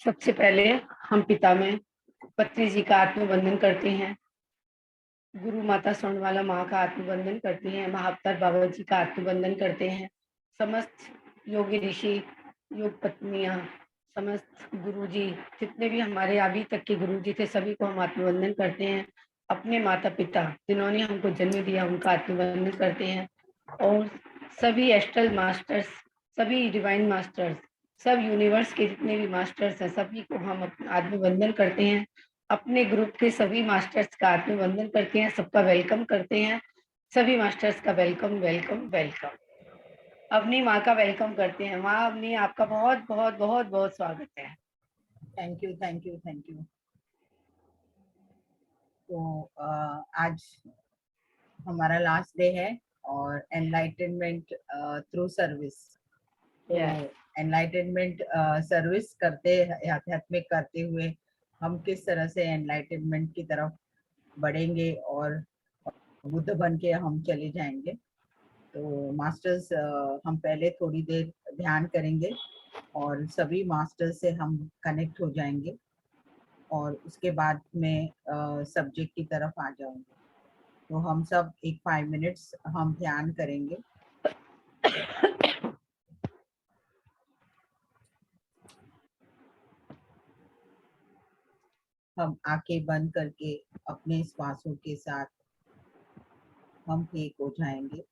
सबसे पहले हम पिता में पत्री जी का आत्मवंदन करते हैं। गुरु माता स्वर्णमाला माँ का आत्मवंदन करते हैं। महाअवतार बाबा जी का आत्मवंदन करते हैं। समस्त योगी ऋषि, योग पत्नियां, समस्त गुरु जी, जितने भी हमारे अभी तक के गुरु जी थे, सभी को हम आत्मवंदन करते हैं। अपने माता पिता जिन्होंने हमको जन्म दिया, उनका आत्मवंदन करते हैं। और सभी एस्ट्रल मास्टर्स, सभी डिवाइन मास्टर्स, सब यूनिवर्स के जितने भी मास्टर्स हैं, सभी को हम आत्मवंदन करते हैं। अपने ग्रुप के सभी मास्टर्स का अभिवंदन करते हैं, सबका वेलकम करते हैं। सभी मास्टर्स का वेलकम वेलकम वेलकम। अवनी माँ का वेलकम करते हैं। माँ अवनी, आपका बहुत बहुत बहुत बहुत स्वागत है। Thank you thank you thank you. तो आज हमारा लास्ट डे है और एनलाइटनमेंट थ्रू सर्विस। तो एनलाइटनमेंट सर्विस करते, आध्यात्मिक करते हुए हम किस तरह से एनलाइटनमेंट की तरफ बढ़ेंगे और बुद्ध बन के हम चले जाएंगे। तो मास्टर्स, हम पहले थोड़ी देर ध्यान करेंगे और सभी मास्टर्स से हम कनेक्ट हो जाएंगे और उसके बाद में सब्जेक्ट की तरफ आ जाऊंगी। तो हम सब एक 5 मिनट्स हम ध्यान करेंगे। हम आंखें बंद करके अपने श्वासों के साथ हम एक हो जाएंगे।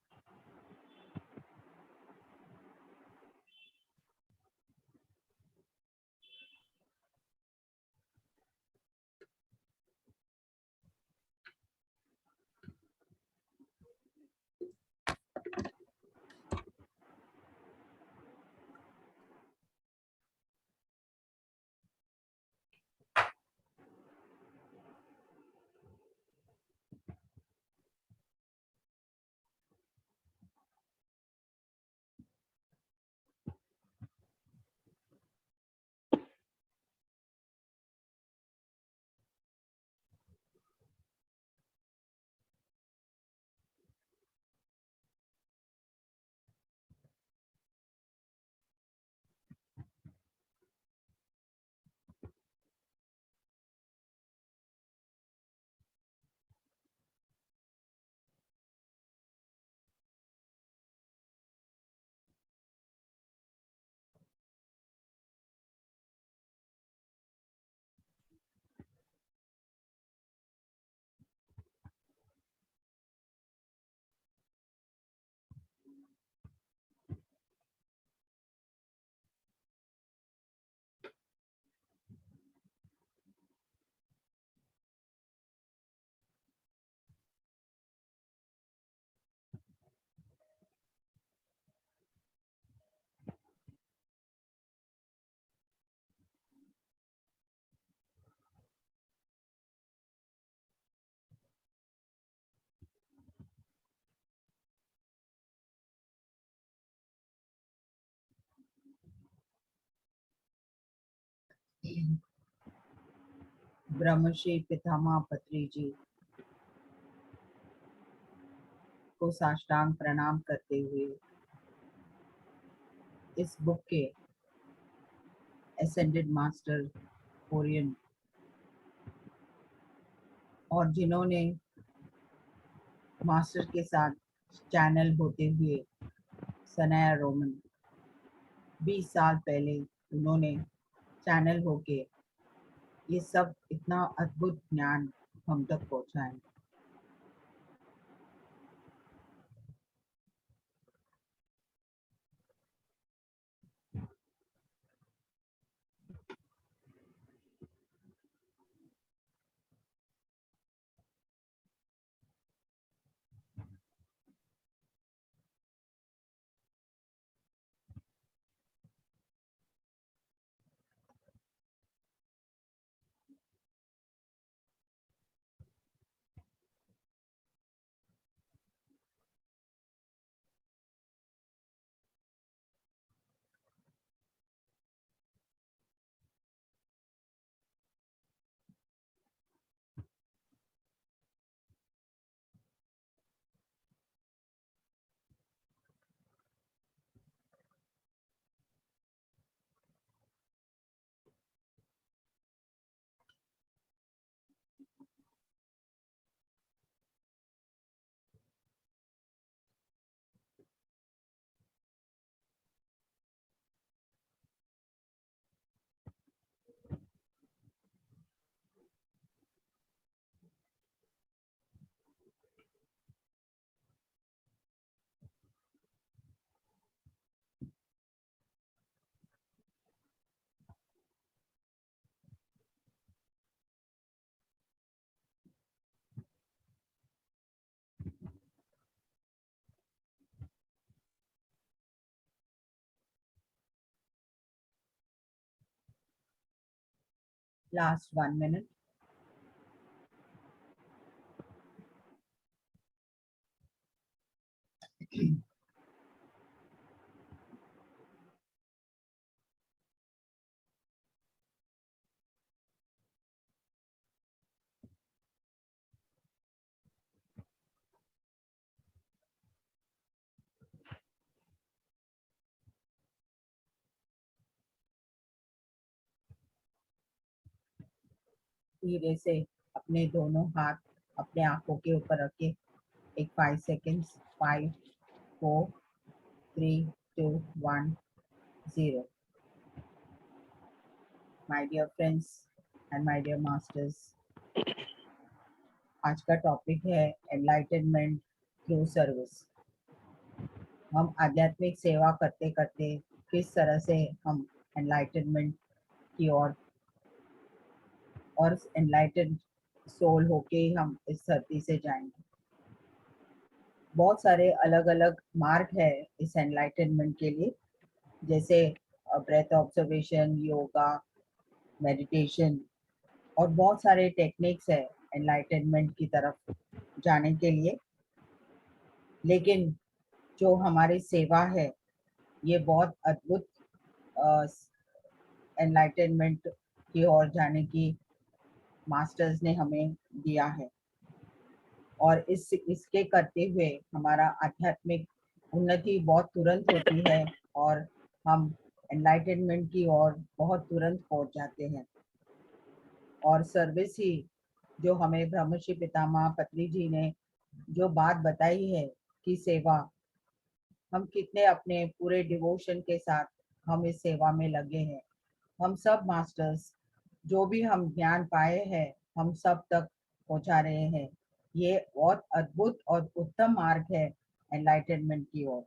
ब्रह्मश्री पितामह पत्री जी को साष्टांग प्रणाम करते हुए इस बुक के एसेंडेड मास्टर कोरियन और जिन्होंने मास्टर के साथ चैनल होते हुए सनाया रोमन 20 साल पहले उन्होंने चैनल होके ये सब इतना अद्भुत ज्ञान हम तक पहुंचाए। Last 1 minute. धीरे से अपने दोनों हाथ अपने आंखों के ऊपर रखे एक 5 seconds 5 4 3 2 1 0. My dear friends and my dear masters, आज का टॉपिक है एनलाइटनमेंट थ्रू सर्विस. हम आध्यात्मिक सेवा करते करते किस तरह से हम एनलाइटनमेंट की ओर और एनलाइटन सोल होके हम इस धरती से जाएंगे. बहुत सारे अलग अलग मार्ग है इस एनलाइटनमेंट के लिए, जैसे ब्रेथ ऑब्जर्वेशन, योगा, मेडिटेशन और बहुत सारे टेक्निक्स है एनलाइटनमेंट की तरफ जाने के लिए. लेकिन जो हमारी सेवा है ये बहुत अद्भुत एनलाइटनमेंट की ओर जाने की मास्टर्स ने हमें दिया है. और इसके करते हुए हमारा आध्यात्मिक उन्नति बहुत तुरंत होती है और हम एनलाइटनमेंट की ओर बहुत तुरंत पहुंच जाते हैं. और सर्विस ही जो हमें ब्रह्मश्री पितामह पत्री जी ने जो बात बताई है कि सेवा, हम कितने अपने पूरे डिवोशन के साथ हम इस सेवा में लगे हैं. हम सब मास्टर्स जो भी हम ज्ञान पाए हैं हम सब तक पहुंचा रहे हैं. ये बहुत अद्भुत और उत्तम मार्ग है एनलाइटनमेंट की ओर.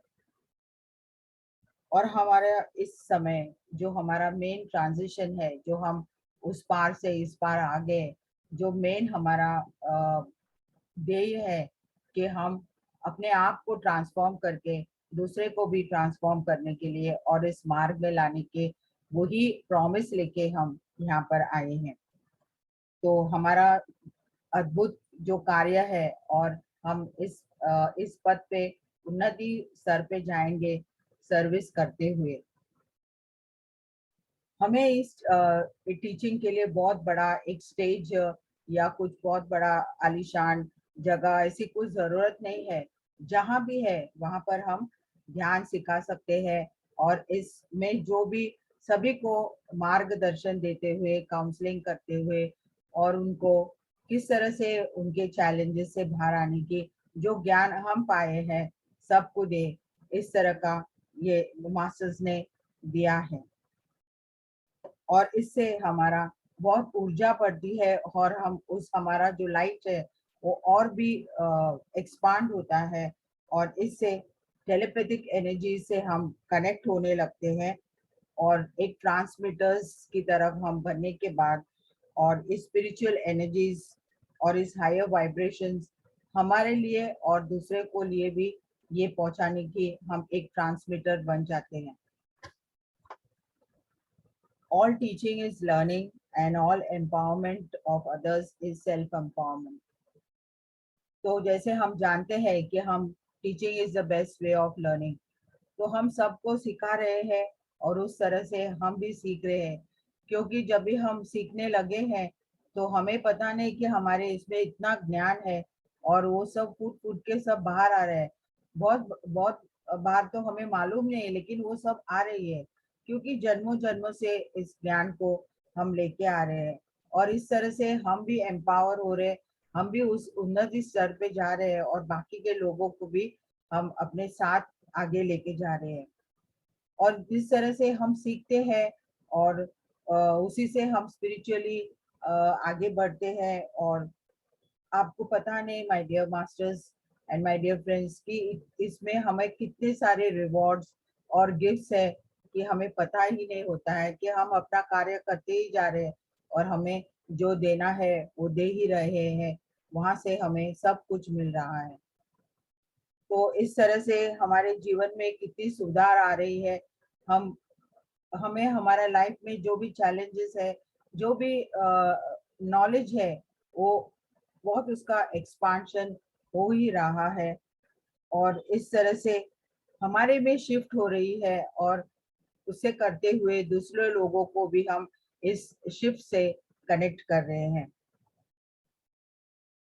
और हमारा इस समय जो हमारा मेन ट्रांजिशन है, जो हम उस पार से इस पार आ गए, जो मेन हमारा ध्येय है कि हम अपने आप को ट्रांसफॉर्म करके दूसरे को भी ट्रांसफॉर्म करने के लिए और इस मार्ग में लाने के वही प्रॉमिस लेके हम यहाँ पर आए हैं. तो हमारा अद्भुत जो कार्य है और हम इस पद पे उन्नति स्तर पे जाएंगे सर्विस करते हुए. हमें इस टीचिंग के लिए बहुत बड़ा एक स्टेज या कुछ बहुत बड़ा आलीशान जगह ऐसी कुछ जरूरत नहीं है. जहाँ भी है वहाँ पर हम ध्यान सिखा सकते हैं और इसमें जो भी सभी को मार्गदर्शन देते हुए, काउंसलिंग करते हुए और उनको किस तरह से उनके चैलेंजेस से बाहर आने की जो ज्ञान हम पाए हैं सबको दे, इस तरह का ये मास्टर्स ने दिया है. और इससे हमारा बहुत ऊर्जा बढ़ती है और हम उस हमारा जो लाइट है वो और भी एक्सपांड होता है और इससे टेलीपैथिक एनर्जी से हम कनेक्ट होने लगते हैं और एक ट्रांसमीटर्स की तरफ हम बनने के बाद और इस स्पिरिचुअल एनर्जीज और इस हायर वाइब्रेशंस हमारे लिए और दूसरे को लिए भी ये पहुंचाने की हम एक ट्रांसमीटर बन जाते हैं. All teaching is learning and all empowerment of others is self-empowerment. तो जैसे हम जानते हैं कि हम teaching is the best way of learning, तो हम सबको सिखा रहे हैं और उस तरह से हम भी सीख रहे हैं. क्योंकि जब भी हम सीखने लगे हैं तो हमें पता नहीं कि हमारे इसमें इतना ज्ञान है और वो सब फूट फूट के सब बाहर आ रहे हैं. बहुत बहुत बार तो हमें मालूम नहीं, लेकिन वो सब आ रही है क्योंकि जन्मों जन्मों से इस ज्ञान को हम लेके आ रहे हैं और इस तरह से हम भी एम्पावर हो रहे हैं, हम भी उस उन्नति स्तर पे जा रहे हैं और बाकी के लोगों को भी हम अपने साथ आगे लेके जा रहे हैं. और जिस तरह से हम सीखते हैं और उसी से हम स्पिरिचुअली आगे बढ़ते हैं. और आपको पता नहीं my dear masters and my dear friends कि इसमें हमें कितने सारे रिवॉर्ड्स और गिफ्ट्स है कि हमें पता ही नहीं होता है कि हम अपना कार्य करते ही जा रहे हैं और हमें जो देना है वो दे ही रहे हैं, वहां से हमें सब कुछ मिल रहा है. तो इस तरह से हमारे जीवन में कितनी सुधार आ रही है. हम हमें हमारा लाइफ में जो भी चैलेंजेस है जो भी नॉलेज है वो बहुत उसका एक्सपांशन हो ही रहा है, और इस तरह से हमारे में शिफ्ट हो रही है, और उससे करते हुए दूसरे लोगों को भी हम इस शिफ्ट से कनेक्ट कर रहे हैं।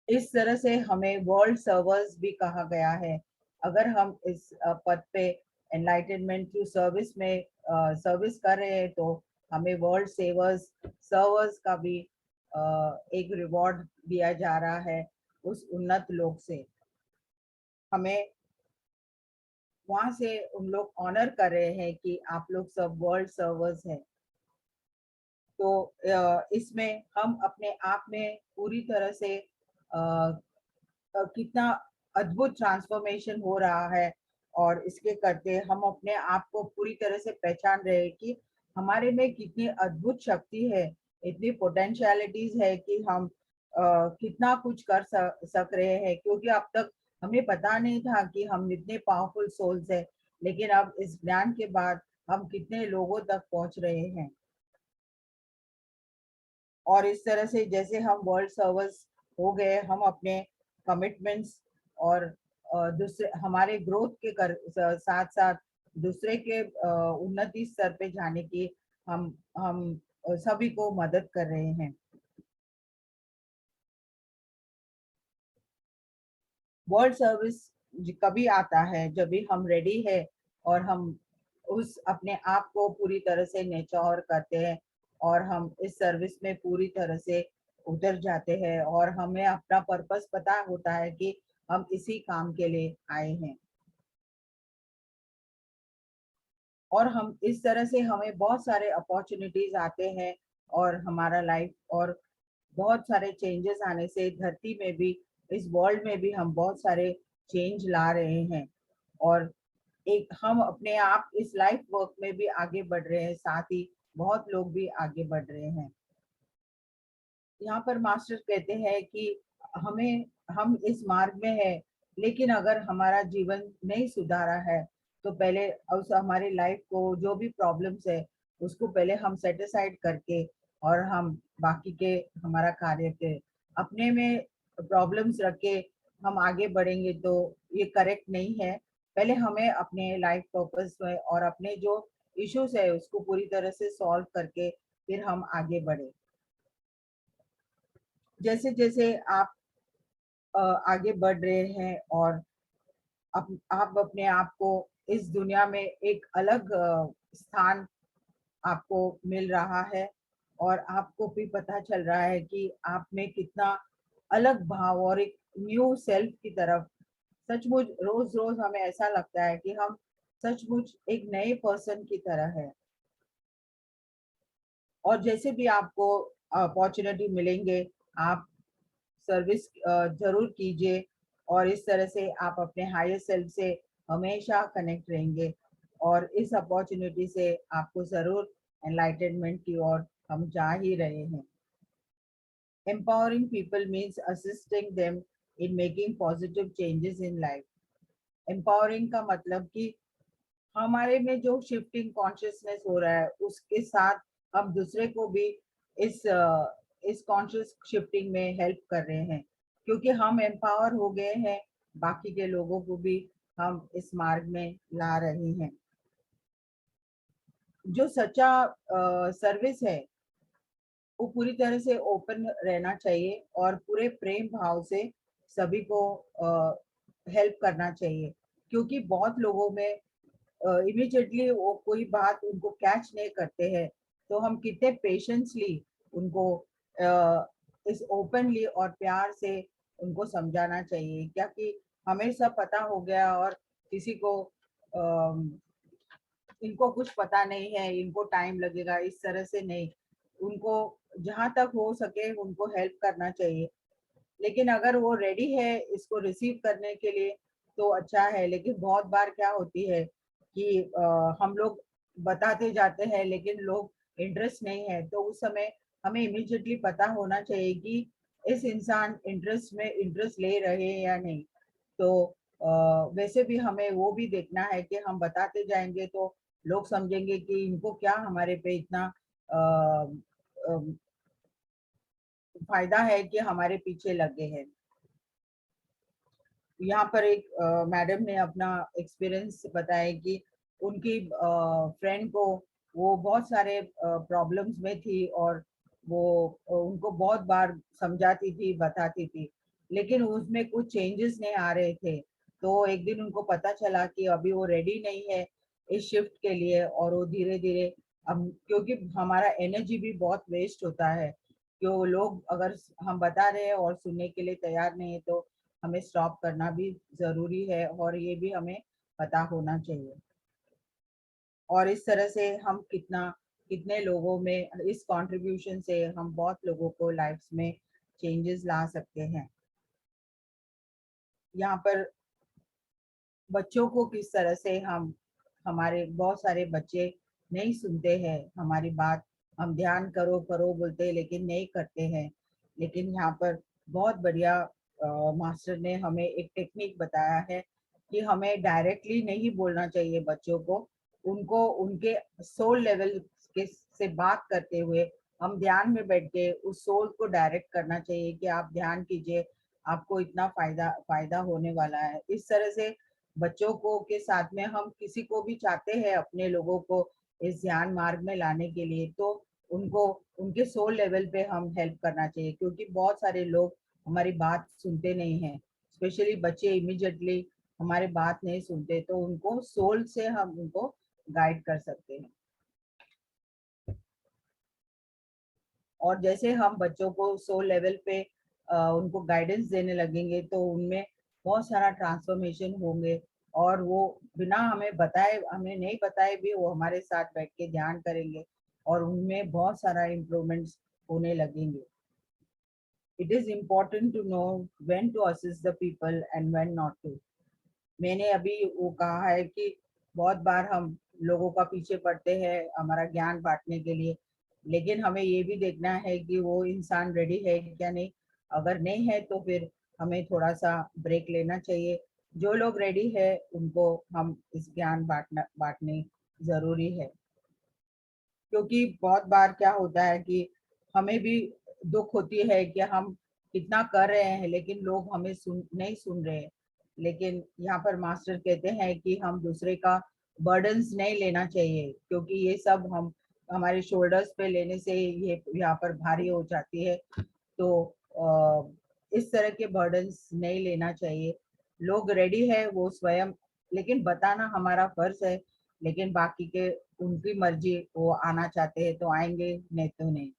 इस तरह से हमें वर्ल्ड सर्वर्स भी कहा गया है। अगर हम इस पद पे एनलाइटनमेंट थ्रू सर्विस में सर्विस कर रहे हैं, तो हमें वर्ल्ड सर्वर्स का भी एक रिवॉर्ड दिया जा रहा है उस उन्नत लोक से। हमें वहां से उन लोग ऑनर कर रहे हैं कि आप लोग सब वर्ल्ड सर्वर्स हैं। तो इसमें हम अपने आप में पूरी तरह से कितना अद्भुत ट्रांसफॉर्मेशन हो रहा है, और इसके करते हम अपने आप को पूरी तरह से पहचान रहे हैं कि हमारे में कितनी अद्भुत शक्ति है, इतनी पोटेंशियलिटीज है कि हम कितना कुछ कर सक रहे हैं। क्योंकि अब तक हमें पता नहीं था कि हम इतने पावरफुल सोल्स हैं, लेकिन अब इस ज्ञान के बाद हम कितने लोगों तक पहुंच रहे हैं। और इस तरह से जैसे हम वर्ल्ड सर्वर्स हो गए, हम अपने कमिटमेंट्स और दूसरे हमारे ग्रोथ के साथ साथ दूसरे के उन्नति स्तर पे जाने की हम सभी को मदद कर रहे हैं। वर्ल्ड सर्विस कभी आता है जब भी हम रेडी है, और हम उस अपने आप को पूरी तरह से नेचर करते हैं, और हम इस सर्विस में पूरी तरह से उतर जाते हैं, और हमें अपना पर्पस पता होता है कि हम इसी काम के लिए आए हैं। और हम इस तरह से हमें बहुत सारे अपॉर्चुनिटीज आते हैं, और हमारा लाइफ और बहुत सारे चेंजेस आने से धरती में भी, इस वर्ल्ड में भी हम बहुत सारे चेंज ला रहे हैं। और एक हम अपने आप इस लाइफ वर्क में भी आगे बढ़ रहे हैं, साथ ही बहुत लोग भी आगे बढ़ रहे हैं। यहाँ पर मास्टर कहते हैं कि हम इस मार्ग में है, लेकिन अगर हमारा जीवन नहीं सुधारा है, तो पहले उस हमारी लाइफ को जो भी प्रॉब्लम्स है उसको पहले हम सेट असाइड करके, और हम बाकी के हमारा कार्य के अपने में प्रॉब्लम्स रख के हम आगे बढ़ेंगे, तो ये करेक्ट नहीं है। पहले हमें अपने लाइफ पर्पस में और अपने जो इश्यूज है उसको पूरी तरह से सॉल्व करके फिर हम आगे बढ़े। जैसे जैसे आप आगे बढ़ रहे हैं, और आप अपने आप को इस दुनिया में एक अलग स्थान आपको मिल रहा है, और आपको भी पता चल रहा है कि आप में कितना अलग भाव और एक न्यू सेल्फ की तरफ, सचमुच रोज रोज हमें ऐसा लगता है कि हम सचमुच एक नए पर्सन की तरह है। और जैसे भी आपको अपॉर्चुनिटी मिलेंगे, आप सर्विस जरूर कीजिए, और इस तरह से आप अपने हायर सेल्फ से हमेशा कनेक्ट रहेंगे, और इस अपॉर्चुनिटी से आपको जरूर एनलाइटनमेंट की ओर हम जा ही रहे हैं। Empowering people means assisting them in making positive changes in life. Empowering का मतलब कि हमारे में जो शिफ्टिंग कॉन्शियसनेस हो रहा है उसके साथ हम दूसरे को भी इस इस कॉन्शियस शिफ्टिंग में हेल्प कर रहे हैं, क्योंकि हम एम्पावर हो गए हैं, बाकी के लोगों को भी हम इस मार्ग में ला रहे हैं। जो सच्चा सर्विस है वो पूरी तरह से ओपन रहना चाहिए, और पूरे प्रेम भाव से सभी को हेल्प करना चाहिए। क्योंकि बहुत लोगों में इमीडिएटली वो कोई बात उनको कैच नहीं करते हैं, तो हम कितने पेशेंसली उनको इस ओपनली और प्यार से उनको समझाना चाहिए। क्या कि हमें सब पता हो गया और किसी को इनको कुछ पता नहीं है, इनको टाइम लगेगा, इस तरह से नहीं। उनको जहाँ तक हो सके उनको हेल्प करना चाहिए। लेकिन अगर वो रेडी है इसको रिसीव करने के लिए तो अच्छा है। लेकिन बहुत बार क्या होती है कि हम लोग बताते जाते हैं लेकिन लोग इंटरेस्ट नहीं है, तो उस समय हमें इमीडिएटली पता होना चाहिए कि इस इंसान इंटरेस्ट ले रहे हैं या नहीं। तो वैसे भी हमें वो भी देखना है कि हम बताते जाएंगे तो लोग समझेंगे कि इनको क्या हमारे पे इतना फायदा है कि हमारे पीछे लगे हैं। यहाँ पर एक मैडम ने अपना एक्सपीरियंस बताया कि उनकी फ्रेंड को, वो बहुत सारे प्रॉब्लम्स में थी और वो उनको बहुत बार समझाती थी, बताती थी, लेकिन उसमें कुछ चेंजेस नहीं आ रहे थे। तो एक दिन उनको पता चला कि अभी वो रेडी नहीं है इस शिफ्ट के लिए, और वो धीरे धीरे, अब क्योंकि हमारा एनर्जी भी बहुत वेस्ट होता है, क्यों लोग अगर हम बता रहे हैं और सुनने के लिए तैयार नहीं है तो हमें स्टॉप करना भी जरूरी है, और ये भी हमें पता होना चाहिए। और इस तरह से हम कितने लोगों में, इस कंट्रीब्यूशन से हम बहुत लोगों को लाइफ्स में चेंजेस ला सकते हैं। यहाँ पर बच्चों को किस तरह से हम, हमारे बहुत सारे बच्चे नहीं सुनते हैं हमारी बात, हम ध्यान करो करो बोलते हैं लेकिन नहीं करते हैं। लेकिन यहाँ पर बहुत बढ़िया मास्टर ने हमें एक टेक्निक बताया है कि हमें डायरेक्टली नहीं बोलना चाहिए बच्चों को, उनको उनके सोल लेवल के से बात करते हुए हम ध्यान में बैठ के उस सोल को डायरेक्ट करना चाहिए कि आप ध्यान कीजिए, आपको इतना फायदा फायदा होने वाला है। इस तरह से बच्चों को के साथ में हम किसी को भी चाहते हैं अपने लोगों को इस ध्यान मार्ग में लाने के लिए, तो उनको उनके सोल लेवल पे हम हेल्प करना चाहिए, क्योंकि बहुत सारे लोग हमारी बात सुनते नहीं हैं, स्पेशली बच्चे इमीडिएटली हमारी बात नहीं सुनते, तो उनको सोल से हम उनको गाइड कर सकते हैं। और जैसे हम बच्चों को सोल लेवल पे उनको गाइडेंस देने लगेंगे तो उनमें बहुत सारा ट्रांसफॉर्मेशन होंगे, और वो बिना हमें बताए, हमें नहीं बताए भी वो हमारे साथ बैठ के ध्यान करेंगे और उनमें बहुत सारा इम्प्रूवमेंट्स होने लगेंगे। It is important to know when to assist the people and when not to. मैंने अभी वो कहा है कि बहुत बार हम लोगों का पीछे पड़ते हैं हमारा ज्ञान बांटने के लिए, लेकिन हमें ये भी देखना है कि वो इंसान रेडी है क्या नहीं। अगर नहीं है तो फिर हमें थोड़ा सा ब्रेक लेना चाहिए। जो लोग रेडी है उनको हम इस ज्ञान बांटने जरूरी है, क्योंकि बहुत बार क्या होता है कि हमें भी दुख होती है कि हम कितना कर रहे हैं लेकिन लोग हमें नहीं सुन रहे हैं। लेकिन यहाँ पर मास्टर कहते हैं कि हम दूसरे का बर्डन्स नहीं लेना चाहिए, क्योंकि ये सब हम हमारे शोल्डर्स पे लेने से ये यहाँ पर भारी हो जाती है। तो इस तरह के बर्डन्स नहीं लेना चाहिए। लोग रेडी है वो स्वयं, लेकिन बताना हमारा फर्ज है, लेकिन बाकी के उनकी मर्जी, वो आना चाहते हैं तो आएंगे, नहीं तो नहीं।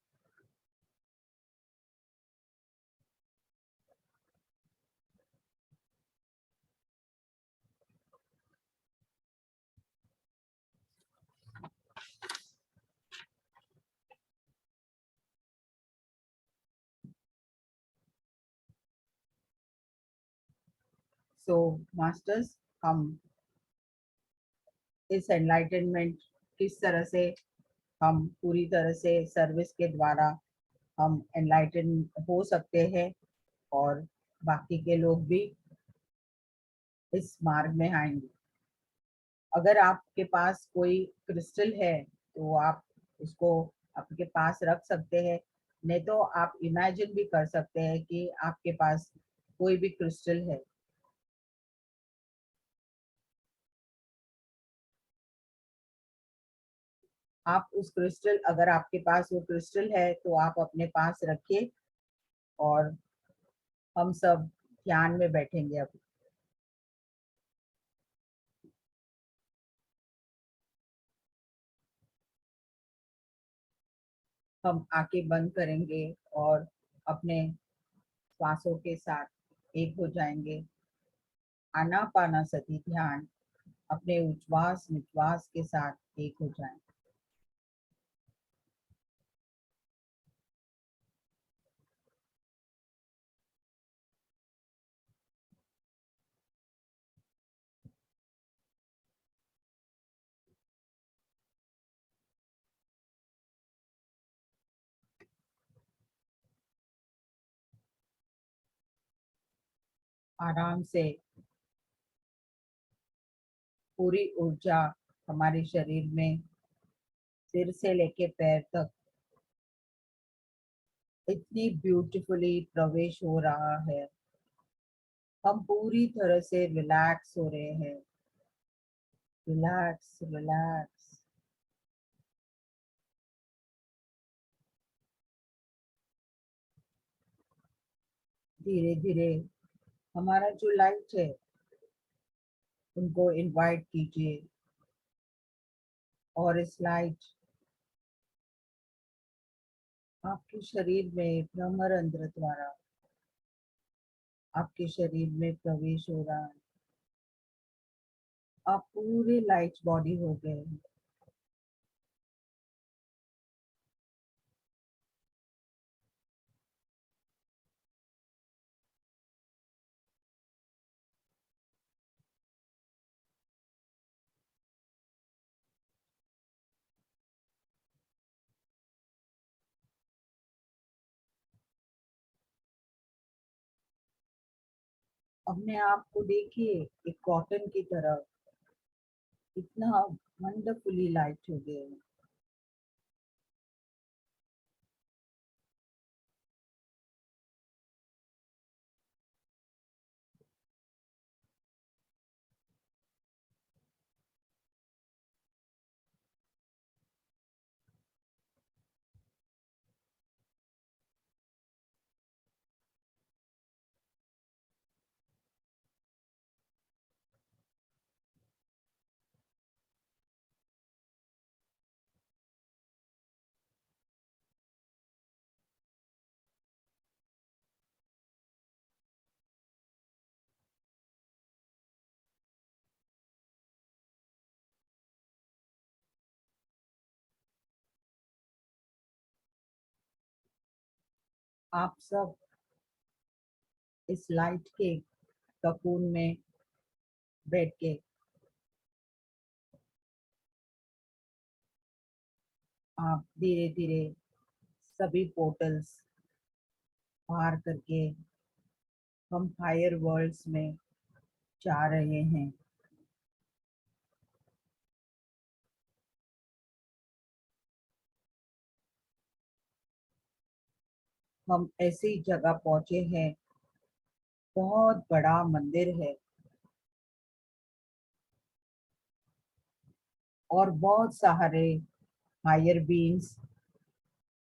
सो मास्टर्स, हम इस एनलाइटनमेंट किस तरह से, हम पूरी तरह से सर्विस के द्वारा हम एनलाइटन हो सकते हैं, और बाकी के लोग भी इस मार्ग में आएंगे। अगर आपके पास कोई क्रिस्टल है तो आप उसको आपके पास रख सकते हैं, नहीं तो आप इमेजिन भी कर सकते हैं कि आपके पास कोई भी क्रिस्टल है। आप उस क्रिस्टल, अगर आपके पास वो क्रिस्टल है तो आप अपने पास रखिए, और हम सब ध्यान में बैठेंगे। अब हम आंखें बंद करेंगे और अपने श्वासों के साथ एक हो जाएंगे। आनापानासति ध्यान, अपने उच्छ्वास निश्वास के साथ एक हो जाएं। आराम से पूरी ऊर्जा हमारे शरीर में, सिर से लेके पैर तक इतनी ब्यूटीफुली प्रवेश हो रहा है। हम पूरी तरह से रिलैक्स हो रहे हैं। Relax relax. धीरे धीरे हमारा जो लाइट है उनको इनवाइट कीजिए, और इस लाइट आपके शरीर में ब्रह्मरंध्र द्वारा आपके शरीर में प्रवेश हो रहा है। आप पूरे लाइट बॉडी हो गए हैं। अपने आप को देखिए एक कॉटन की तरह, इतना वंडरफुली लाइट हो गए हैं। आप सब इस लाइट के ककून में बैठ के आप धीरे धीरे सभी पोर्टल्स पार करके हम हायर वर्ल्ड्स में जा रहे हैं। हम ऐसी जगह पहुंचे हैं, बहुत बड़ा मंदिर है और बहुत सारे हायर बीइंग्स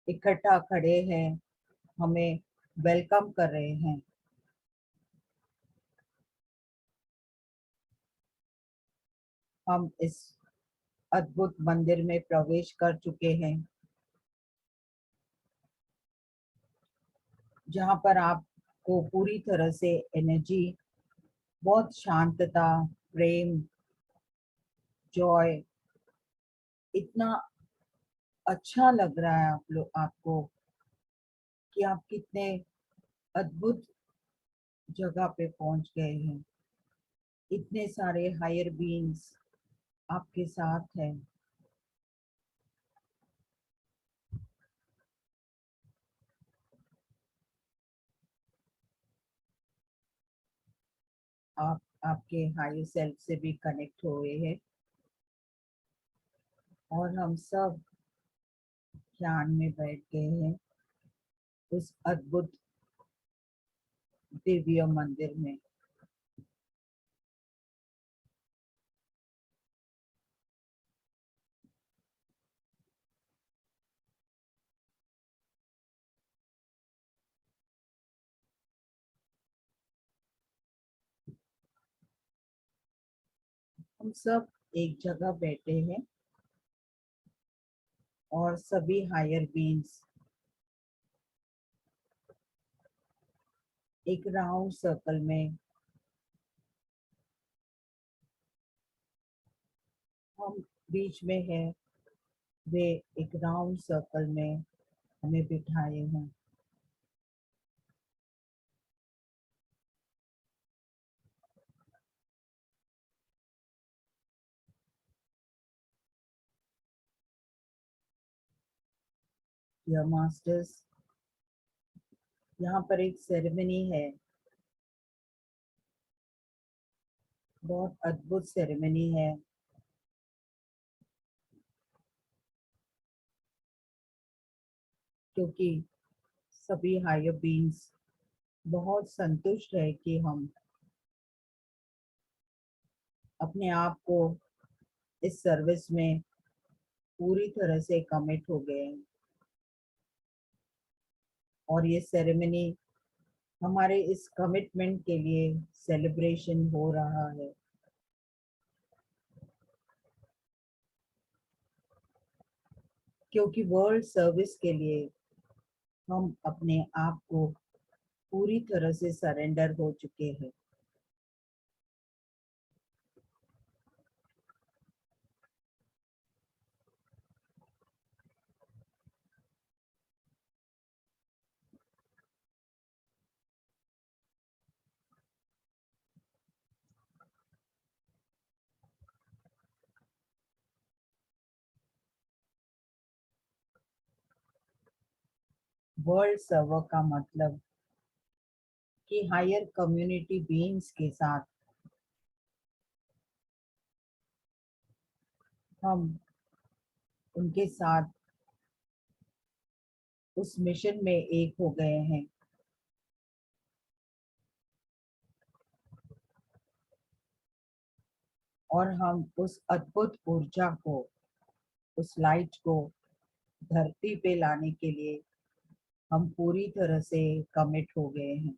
इकट्ठा खड़े हैं, हमें वेलकम कर रहे हैं। हम इस अद्भुत मंदिर में प्रवेश कर चुके हैं, जहाँ पर आपको पूरी तरह से एनर्जी, बहुत शांतता, प्रेम, जॉय, इतना अच्छा लग रहा है आपको कि आप कितने अद्भुत जगह पे पहुंच गए हैं। इतने सारे हायर बीइंग्स आपके साथ हैं। आप आपके हायर सेल्फ से भी कनेक्ट हुए हैं, और हम सब ध्यान में बैठ गए हैं उस अद्भुत दिव्य मंदिर में। हम सब एक जगह बैठे हैं और सभी हायर बीइंग्स एक राउंड सर्कल में, हम बीच में है, वे एक राउंड सर्कल में हमें बिठाए हैं। डियर मास्टर्स, यहाँ पर एक सेरेमनी है, बहुत अद्भुत सेरेमनी है, क्योंकि सभी हायर बीइंग्स बहुत संतुष्ट है कि हम अपने आप को इस सर्विस में पूरी तरह से कमिट हो गए हैं और ये सेरेमनी हमारे इस कमिटमेंट के लिए सेलिब्रेशन हो रहा है। क्योंकि वर्ल्ड सर्विस के लिए हम अपने आप को पूरी तरह से सरेंडर हो चुके हैं। वर्ल्ड सर्वर का मतलब कि हायर कम्युनिटी बीइंग्स के साथ हम उनके साथ उस मिशन में एक हो गए हैं और हम उस अद्भुत ऊर्जा को, उस लाइट को धरती पे लाने के लिए हम पूरी तरह से कमिट हो गए हैं।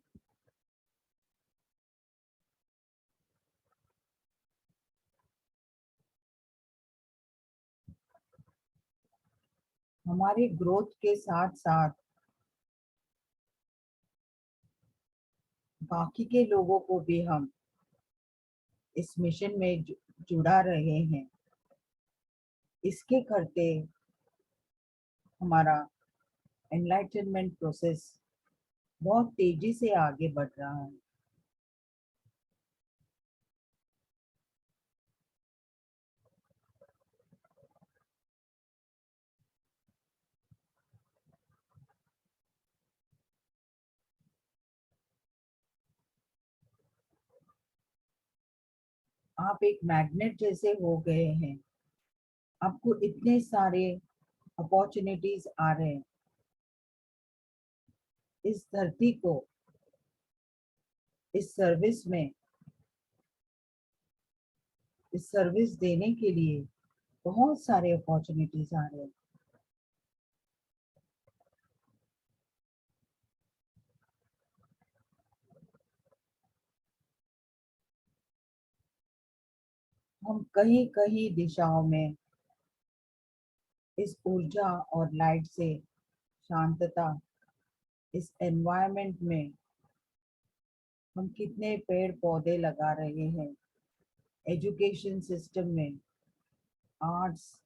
हमारे ग्रोथ के साथ साथ बाकी के लोगों को भी हम इस मिशन में जुड़ा रहे हैं। इसके करते हमारा एनलाइटनमेंट प्रोसेस बहुत तेजी से आगे बढ़ रहा है। आप एक मैग्नेट जैसे हो गए हैं। आपको इतने सारे अपॉर्चुनिटीज आ रहे हैं। इस धरती को, इस सर्विस देने के लिए बहुत सारे अपॉर्चुनिटीज आ रहे हैं। हम कहीं कहीं दिशाओं में इस ऊर्जा और लाइट से शांतता, इस एनवायरनमेंट में हम कितने पेड़ पौधे लगा रहे हैं। एजुकेशन सिस्टम में आर्ट्स,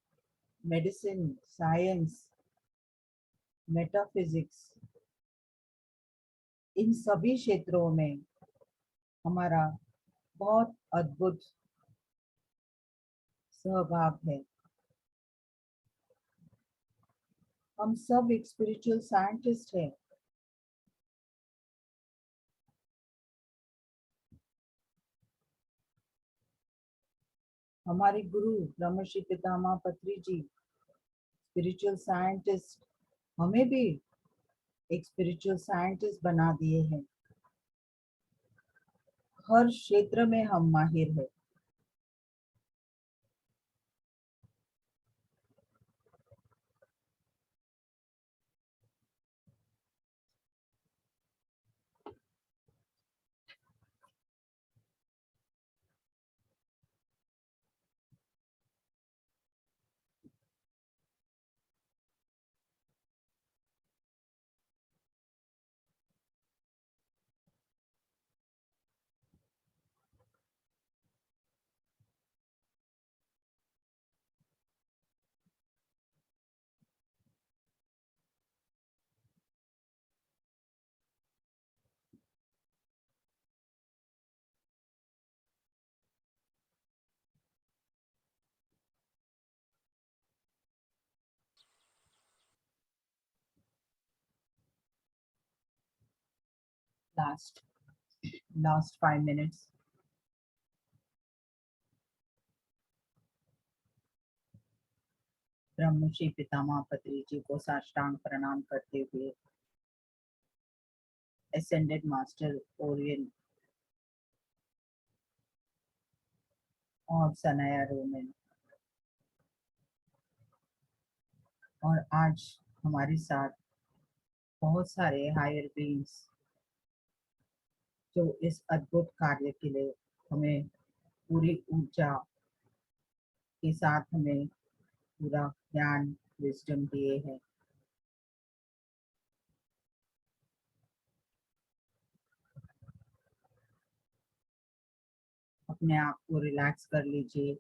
मेडिसिन, साइंस, मेटाफिजिक्स, इन सभी क्षेत्रों में हमारा बहुत अद्भुत सहभाग है। हम सब एक स्पिरिचुअल साइंटिस्ट हैं। हमारे गुरु ब्रह्मश्री पितामह पत्री जी स्पिरिचुअल साइंटिस्ट, हमें भी एक स्पिरिचुअल साइंटिस्ट बना दिए हैं। हर क्षेत्र में हम माहिर हैं। लास्ट लास्ट 5 minutes ब्रह्मश्री पितामह पत्री जी को साष्टांग प्रणाम करते हुए Ascended Master Orient और सनाया रोमन। और आज हमारे साथ बहुत सारे हायर बीइंग्स जो इस अद्भुत कार्य के लिए हमें पूरी ऊर्जा के साथ हमें पूरा ज्ञान विजडम दिए हैं। अपने आप को रिलैक्स कर लीजिए,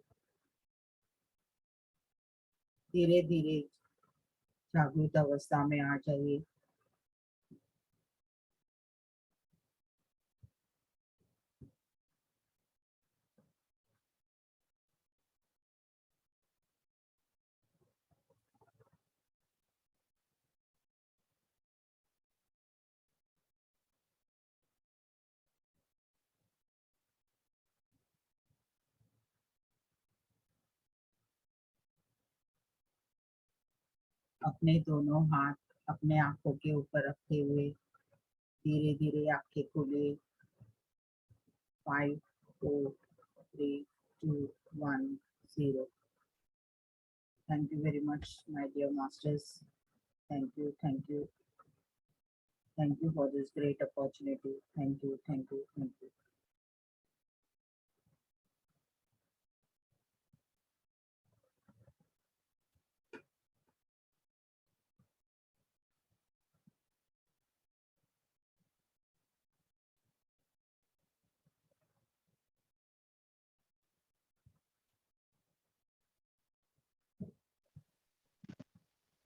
धीरे धीरे जागृत अवस्था में आ जाइए। अपने दोनों हाथ अपने आंखों के ऊपर रखते हुए धीरे धीरे आंखें खोलिए। 5 4 3 2 1 0। Thank you very much, my dear masters. Thank you, thank you, thank you for this great opportunity. Thank you, thank you, thank you.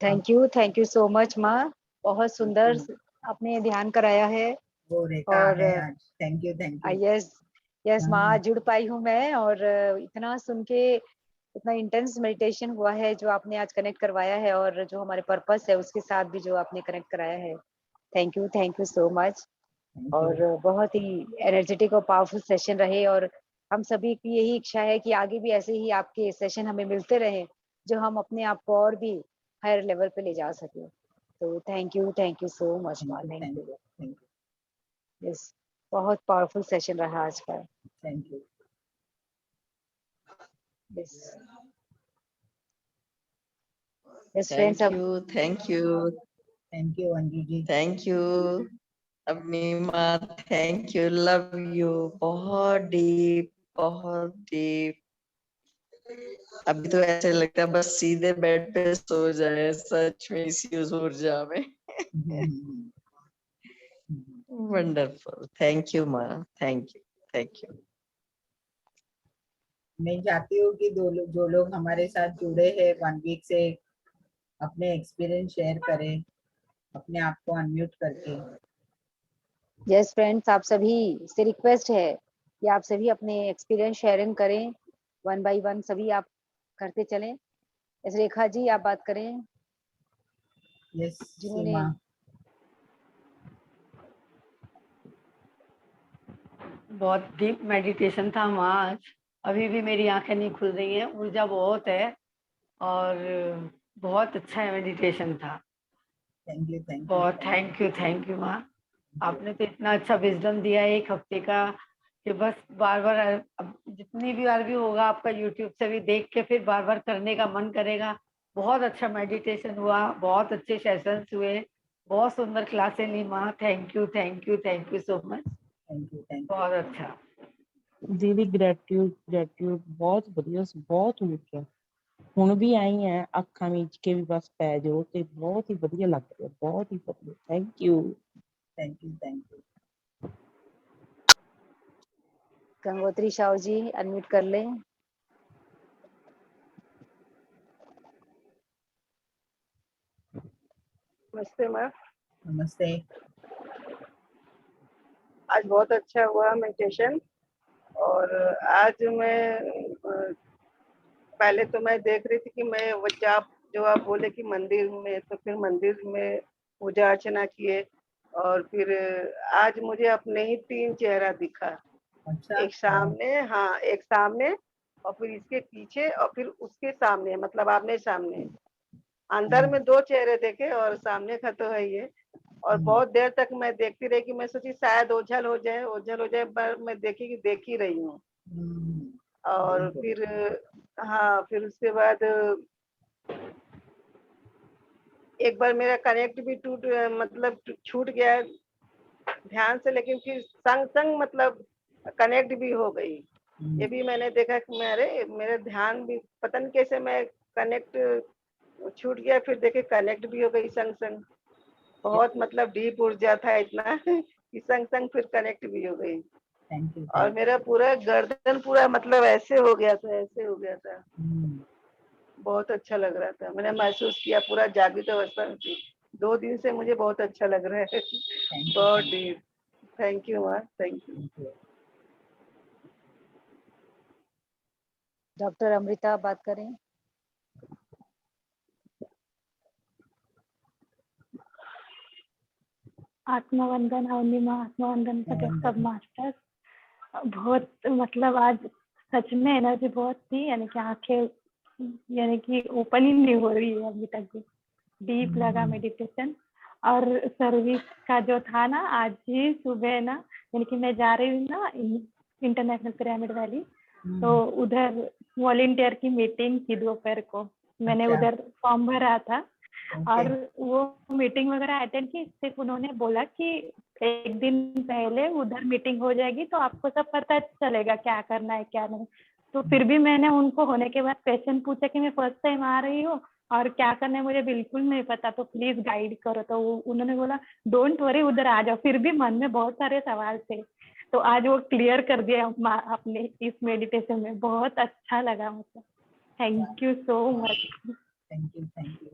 Thank you so much माँ। बहुत सुंदर आपने ध्यान कराया है। वो रेखा और है आज। Thank you, thank you. Yes yes माँ, हाँ। जुड़ पाई हूँ मैं। और इतना सुन के इतना इंटेंस मेडिटेशन हुआ है जो आपने आज कनेक्ट करवाया है, और जो हमारे पर्पस है उसके साथ भी जो आपने कनेक्ट कराया है। Thank you so much. Thank और you. बहुत ही एनर्जेटिक और पावरफुल सेशन रहे, और हम सभी की यही इच्छा है कि आगे भी ऐसे ही आपके सेशन हमें मिलते रहे, जो हम अपने आप को और भी हायर लेवल पे ले जा सके। तो थैंक यू सो मच माँ। Thank thank you, you. thank you, yes, बहुत पावरफुल सेशन रहा आज का। thank you. Yes yes friends, अब Thank you, Thank you, Anju ji. thank you, अपनी माँ, thank you, love you, बहुत डीप, बहुत डीप। अभी तो ऐसे लगता है बस सीधे बेड पे सो जाए, सच में इसी उस ऊर्जा में। वंडरफुल, थैंक यू माँ, थैंक यू। मैं चाहती हूँ कि जो लोग हमारे साथ जुड़े हैं 1 वीक से अपने एक्सपीरियंस शेयर करें अपने आप को अनम्यूट करके। यस फ्रेंड्स, आप सभी से रिक्वेस्ट है कि आप सभी अपने एक्सपीरियंस शेयरिंग करें। 1 बाय 1 सभी आप करते चलें। यस रेखा जी, आप बात करें। यस जिन्होंने सीमा। बहुत डीप मेडिटेशन था वहाँ आज। अभी भी मेरी आंखें नहीं खुल रही हैं, ऊर्जा बहुत है और बहुत अच्छा मेडिटेशन था। Thank you, thank you. बहुत थैंक यू माँ। आपने तो इतना अच्छा विजडम दिया है 1 हफ्ते का कि बस बार बार अब जितनी भी बार भी होगा आपका यूट्यूब से भी देख के फिर बार बार करने का मन करेगा। बहुत अच्छा मेडिटेशन हुआ, बहुत अच्छे सेशंस हुए, बहुत सुंदर क्लासें ली माँ। Thank you so much. Thank you, thank you. बहुत अच्छा। दीदी ਗ੍ਰੈਟਿਟਿਊਡ ਬਹੁਤ ਵਧੀਆ ਸੀ, ਬਹੁਤ ਊਰਜਾ। ਹੁਣ ਵੀ ਆਈ ਹੈ, ਅੱਖਾਂ ਮੀਚ ਕੇ ਵੀ ਬਸ ਪੈ ਜਾਓ ਤੇ ਬਹੁਤ ਹੀ ਵਧੀਆ ਲੱਗ ਰਿਹਾ, ਬਹੁਤ ਹੀ ਵਧੀਆ। Thank you. Thank you, thank you. Gangotri Sahu ji unmute कर लें। नमस्ते मैम। नमस्ते। आज बहुत अच्छा हुआ मेडिटेशन। और आज मैं पहले तो मैं देख रही थी कि मैं वो जो आप बोले कि मंदिर में, तो फिर मंदिर में पूजा अर्चना किए। और फिर आज मुझे अपने ही 3 चेहरा दिखा। अच्छा। एक सामने, हाँ एक सामने, और फिर इसके पीछे, और फिर उसके सामने, मतलब आमने सामने। अंदर में 2 चेहरे देखे और सामने का तो है ये। और बहुत देर तक मैं देखती रही कि मैं सोची शायद ओझल हो जाए, पर मैं देख ही रही हूँ। और फिर हाँ, फिर उसके बाद एक बार मेरा कनेक्ट भी छूट गया ध्यान से, लेकिन फिर संग संग मतलब कनेक्ट भी हो गई। ये भी मैंने देखा कि मेरे ध्यान भी पता नहीं कैसे मैं कनेक्ट छूट गया, फिर देखे कनेक्ट भी हो गई संग संग। बहुत मतलब डीप ऊर्जा था इतना कि संग संग फिर कनेक्ट भी हो गई। Thank you. और मेरा पूरा गर्दन पूरा मतलब ऐसे हो गया था। बहुत अच्छा लग रहा था, मैंने महसूस किया पूरा जागृत अवस्था में थी। 2 दिन से मुझे बहुत अच्छा लग रहा है। बहुत डीप। थैंक यू माँ, थैंक यू। डॉक्टर अमृता बात करें। आत्मवंदन अवनिमा, आत्मवंदन सब मास्टर। बहुत मतलब आज सच में एनर्जी बहुत थी, यानी कि आंखें यानी कि ओपन ही नहीं हो रही है अभी तक भी। डीप लगा मेडिटेशन। और सर्विस का जो था ना, आज ही सुबह ना, यानी कि मैं जा रही हूँ ना इंटरनेशनल पिरामिड वैली, तो उधर वॉलेंटियर की मीटिंग थी दोपहर को। मैंने उधर फॉर्म भरा था और वो मीटिंग वगैरह अटेंड की। सिर्फ उन्होंने बोला कि 1 दिन पहले उधर मीटिंग हो जाएगी तो आपको सब पता चलेगा क्या करना है क्या नहीं। तो फिर भी मैंने उनको होने के बाद क्वेश्चन पूछा कि मैं फर्स्ट टाइम आ रही हूँ और क्या करना है मुझे बिल्कुल नहीं पता, तो प्लीज गाइड करो। तो उन्होंने बोला डोंट वरी, उधर आ जाओ। फिर भी मन में बहुत सारे सवाल थे, तो आज वो क्लियर कर दिया अपने इस मेडिटेशन में। बहुत अच्छा लगा मतलब। Thank you so much. Thank you.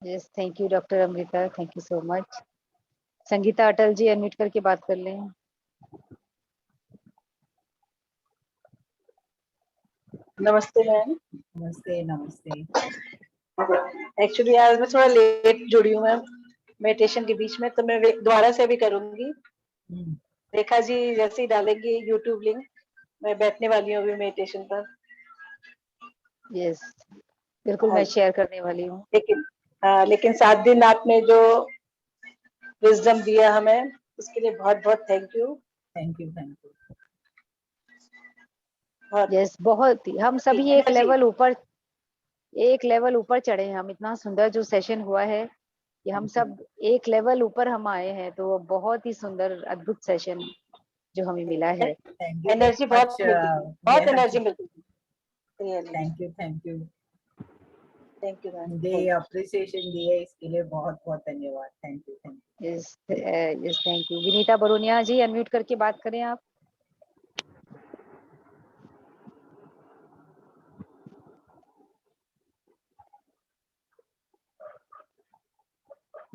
Yes, thank you doctor Amrita, thank you so much. Sangeeta Atal ji unmute करके बात कर लें। नमस्ते मैम। नमस्ते। एक्चुअली आज मैं थोड़ा लेट जुड़ी हूँ मैम मेडिटेशन के बीच में, तो मैं दोबारा से भी करूंगी। रेखा जी जैसे ही डालेंगी यूट्यूब लिंक, मैं बैठने वाली हूँ अभी मेडिटेशन पर। यस, बिल्कुल मैं शेयर करने वाली हूँ। लेकिन 7 दिन आपने जो विजडम दिया हमें, उसके लिए बहुत बहुत थैंक यू। यस, बहुत ही हम सभी एक लेवल ऊपर चढ़े हैं हम। इतना सुंदर जो सेशन हुआ है कि हम सब एक लेवल ऊपर हम आए हैं, तो बहुत ही सुंदर अद्भुत सेशन जो हमें मिला है। एनर्जी बहुत एनर्जी मिलती है। Thank you ma'am. मुझे अप्रिसिएशन दिए इसके लिए बहुत बहुत धन्यवाद। Thank you. Yes thank you. Vinita Baroniya ji unmute करके बात करें आप।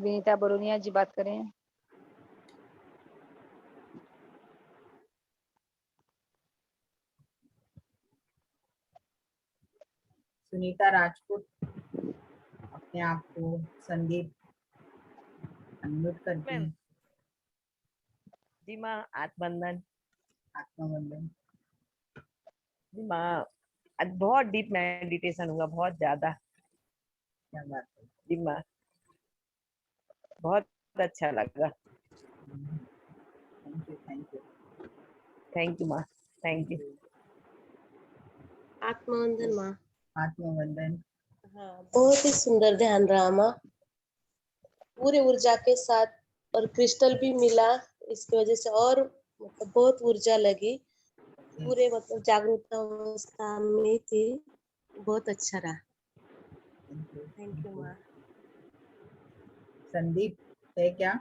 विनीता बरोनिया जी बात करें। सुनीता राजपूत, अपने आप को संदीप अनम्यूट करती हैं। जी माँ, आत्मवंदन। जी माँ, आज बहुत डीप मेडिटेशन हुआ, बहुत ज्यादा। क्या बात है। जी माँ, बहुत अच्छा लगा। थैंक यू माँ, थैंक यू। आत्मवंदन माँ। आत्मवंदन। हाँ, बहुत ही सुंदर ध्यान रहा माँ, पूरे ऊर्जा के साथ, और क्रिस्टल भी मिला, इसकी वजह से और मतलब बहुत ऊर्जा लगी। पूरे मतलब जागरूकता अवस्था में थी, बहुत अच्छा रहा। थैंक यू माँ। संदीप है क्या?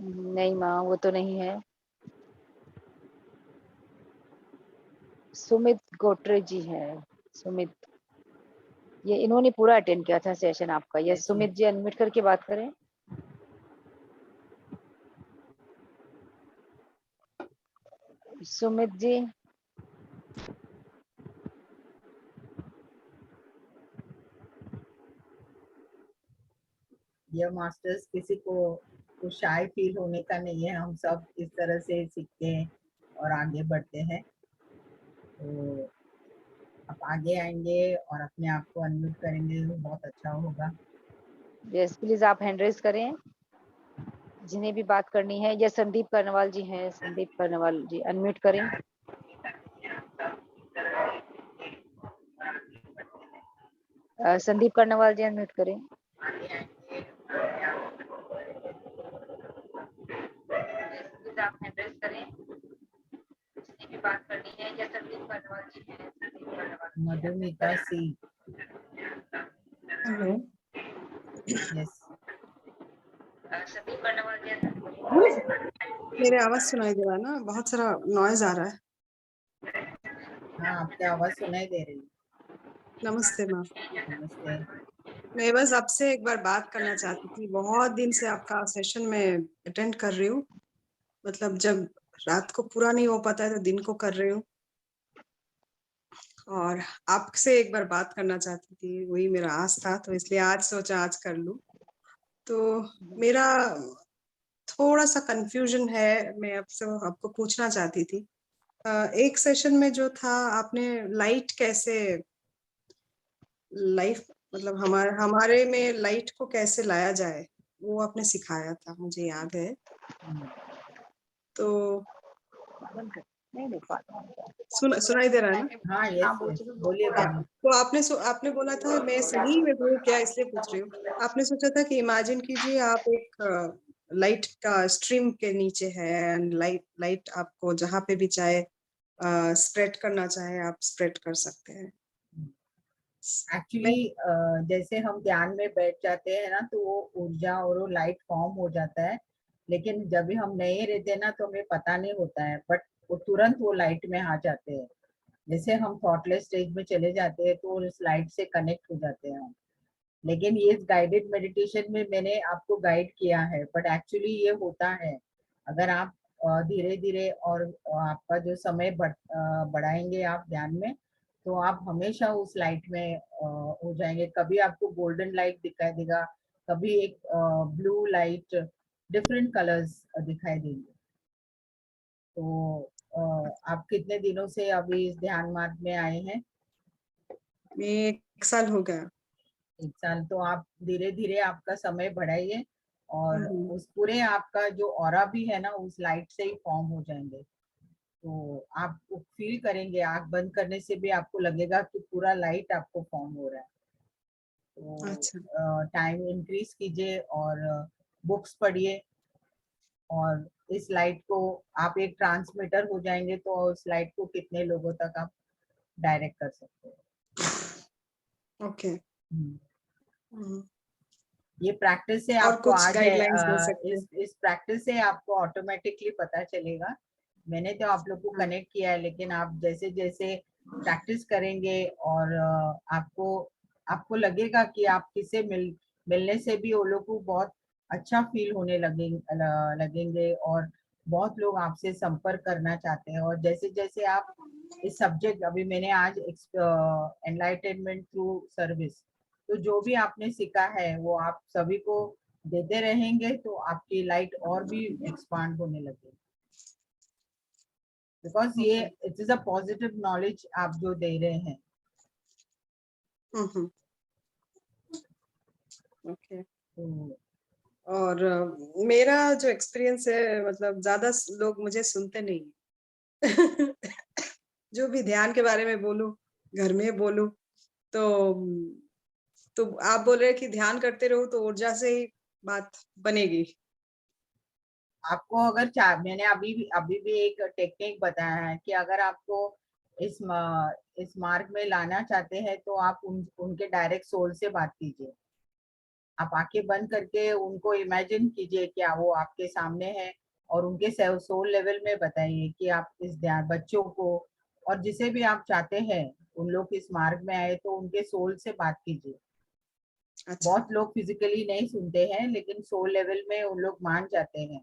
नहीं माँ, वो तो नहीं है। सुमित गोत्रे जी है। सुमित, ये इन्होंने पूरा अटेंड किया था सेशन आपका। ये सुमित जी अनम्यूट करके बात करें। सुमित जी। ये मास्टर्स किसी को कुछ शाय फील होने का नहीं है। हम सब इस तरह से सीखते हैं और आगे बढ़ते हैं। तो आप आगे आएंगे और अपने आप को अनम्यूट करेंगे तो बहुत अच्छा होगा। यस, प्लीज आप हैंड रेज करें जिन्हें भी बात करनी है। या संदीप कर्णवाल जी हैं, संदीप कर्णवाल जी अनम्यूट करें। संदीप कर्णवाल जी अनम्यूट करें। प्लीज आप हैंड रेज करें जिन्हें भी बात करनी है। या संदीप कर्णवाल जी हैं, संदीप कर्णवाल जी मधुमिता सी। हेलो, यस, संदीप कर्णवाल जी unmute करें। मेरे आवाज सुनाई दे रहा है ना? बहुत सारा नॉइज आ रहा है। हाँ आपकी आवाज सुनाई दे रही है। नमस्ते मैम, नमस्ते। मैं बस आपसे एक बार बात करना चाहती थी। बहुत दिन से आपका सेशन में अटेंड कर रही हूँ, मतलब जब रात को पूरा नहीं हो पाता है तो दिन को कर रही हूँ, और आपसे एक बार बात करना चाहती थी, वही मेरा आस था, तो इसलिए आज सोचा आज कर लूँ। तो मेरा थोड़ा सा कंफ्यूजन है, मैं आपसे आपको पूछना चाहती थी। एक सेशन में जो था आपने लाइट कैसे, लाइफ मतलब हमारे में लाइट को कैसे लाया जाए वो आपने सिखाया था, मुझे याद है। तो नहीं देख पाता। सुनाई दे रहा है ना? हाँ यस यस, बोलिए हाँ, बहन। तो आपने बोला था, मैं सही में हूँ क्या इसलिए पूछ रही हूँ। आपने सोचा था कि इमेजिन कीजिए आप एक लाइट का स्ट्रीम के नीचे है, एंड लाइट आपको जहाँ पे भी चाहे स्प्रेड करना चाहे आप स्प्रेड कर सकते हैं। एक्चुअली जैसे हम ध्यान में बैठ जाते हैं ना तो वो ऊर्जा और वो लाइट फॉर्म हो जाता है, लेकिन जब भी हम नहीं रहते ना तो हमें पता नहीं होता है, बट वो तुरंत वो लाइट में आ जाते हैं। जैसे हम थॉटलेस स्टेज में चले जाते हैं तो उस लाइट से कनेक्ट हो जाते हैं हम। लेकिन ये गाइडेड मेडिटेशन में मैंने आपको गाइड किया है, बट एक्चुअली ये होता है अगर आप धीरे धीरे और आपका जो समय बढ़ाएंगे आप ध्यान में, तो आप हमेशा उस लाइट में हो जाएंगे। कभी आपको गोल्डन लाइट दिखाई देगा, कभी एक ब्लू लाइट, डिफरेंट कलर्स दिखाई देंगे। तो आप कितने दिनों से अभी इस ध्यान मार्ग में आए हैं? मैं 1 साल हो गया। 1 साल। तो आप धीरे धीरे आपका समय बढ़ाइए और उस पूरे आपका जो ऑरा भी है ना उस लाइट से ही फॉर्म हो जाएंगे। तो आप फील करेंगे, आंख बंद करने से भी आपको लगेगा कि पूरा लाइट आपको फॉर्म हो रहा है। तो टाइम इंक्रीज कीजिए और बुक्स पढ़िए, और इस लाइट को आप एक ट्रांसमीटर हो जाएंगे तो उस लाइट को कितने लोगों तक आप डायरेक्ट कर सकते हैं। ओके। ये प्रैक्टिस से और आपको कुछ आज गाइडलाइंस दे सकते हैं? इस प्रैक्टिस से आपको ऑटोमेटिकली पता चलेगा। मैंने तो आप लोग को कनेक्ट किया है, लेकिन आप जैसे जैसे प्रैक्टिस करेंगे और आपको लगेगा कि आप किसे मिलने से भी वो लोग को बहुत अच्छा फील होने लगेंगे और बहुत लोग आपसे संपर्क करना चाहते हैं। और जैसे जैसे आप इस सब्जेक्ट, अभी मैंने आज एनलाइटनमेंट थ्रू सर्विस, तो जो भी आपने सीखा है वो आप सभी को देते रहेंगे तो आपकी लाइट और भी एक्सपांड होने लगेगी। बिकॉज ये it is a positive knowledge आप जो दे रहे हैं। ओके। और मेरा जो एक्सपीरियंस है, मतलब ज्यादा लोग मुझे सुनते नहीं जो भी ध्यान के बारे में बोलूं, घर में बोलूं, तो आप बोल रहे हैं कि ध्यान करते रहो तो ऊर्जा से ही बात बनेगी। आपको अगर मैंने अभी भी एक टेक्निक बताया है कि अगर आपको इस मार्ग में लाना चाहते हैं तो आप उनके डायरेक्ट सोल से बात कीजिए। आप आंखें बंद करके उनको इमेजिन कीजिए कि वो आपके सामने है और उनके सोल लेवल में बताइए कि आप इस ध्यान बच्चों को और जिसे भी आप चाहते हैं उन लोग इस मार्ग में आए तो उनके सोल से बात कीजिए। बहुत लोग फिजिकली नहीं सुनते हैं लेकिन सोल लेवल में उन लोग मान जाते हैं।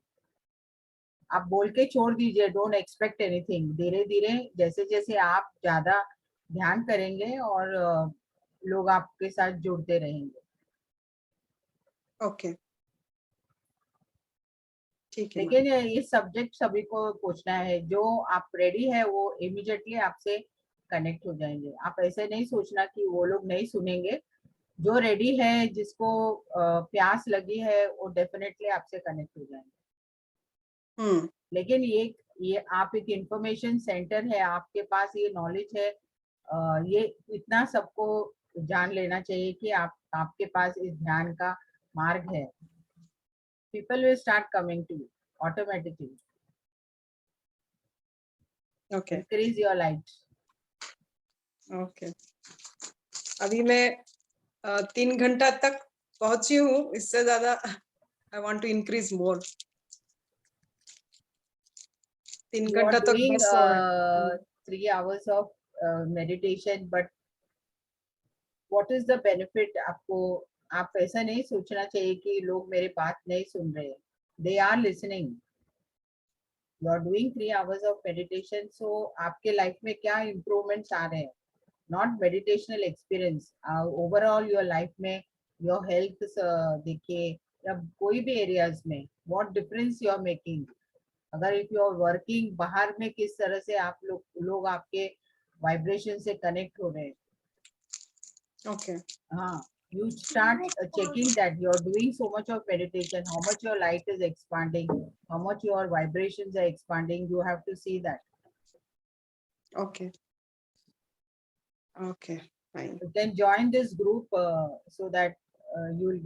आप बोल के छोड़ दीजिए, डोंट एक्सपेक्ट एनीथिंग। धीरे धीरे जैसे जैसे आप ज्यादा ध्यान करेंगे और लोग आपके साथ जुड़ते रहेंगे। ओके, ठीक है। लेकिन ये सब्जेक्ट सभी को पूछना है, जो आप रेडी है वो इमीडिएटली आपसे कनेक्ट हो जाएंगे। आप ऐसे नहीं सोचना कि वो लोग नहीं सुनेंगे। जो रेडी है, जिसको प्यास लगी है, वो डेफिनेटली आपसे कनेक्ट हो जाएंगे। लेकिन ये आप एक इंफॉर्मेशन सेंटर है, आपके पास ये नॉलेज है, ये इतना सबको जान लेना चाहिए कि आपके पास इस ध्यान का मार्ग है। People will start coming to you automatically. Okay. Increase your light. Okay. अभी मैं 3 घंटा तक पहुंची हूँ, इससे ज्यादा I want to increase more. 3 You are घंटा तक doing बस 3 hours of meditation, but what is the benefit? आप ऐसा नहीं सोचना चाहिए कि लोग मेरे बात नहीं सुन रहे। They are listening. You are doing 3 hours of meditation, so आपके लाइफ में क्या improvements आ रहे हैं? Not meditational experience. Overall your life में your health देखिए, या कोई भी areas में what difference you are making. अगर if you are working बाहर में किस तरह से आप लोग आपके vibration से connect हो रहे हैं। Okay. हाँ, you start checking that you are doing so much of meditation, how much your light is expanding, how much your vibrations are expanding. You have to see that. Okay. Okay, fine. You can join this group so that you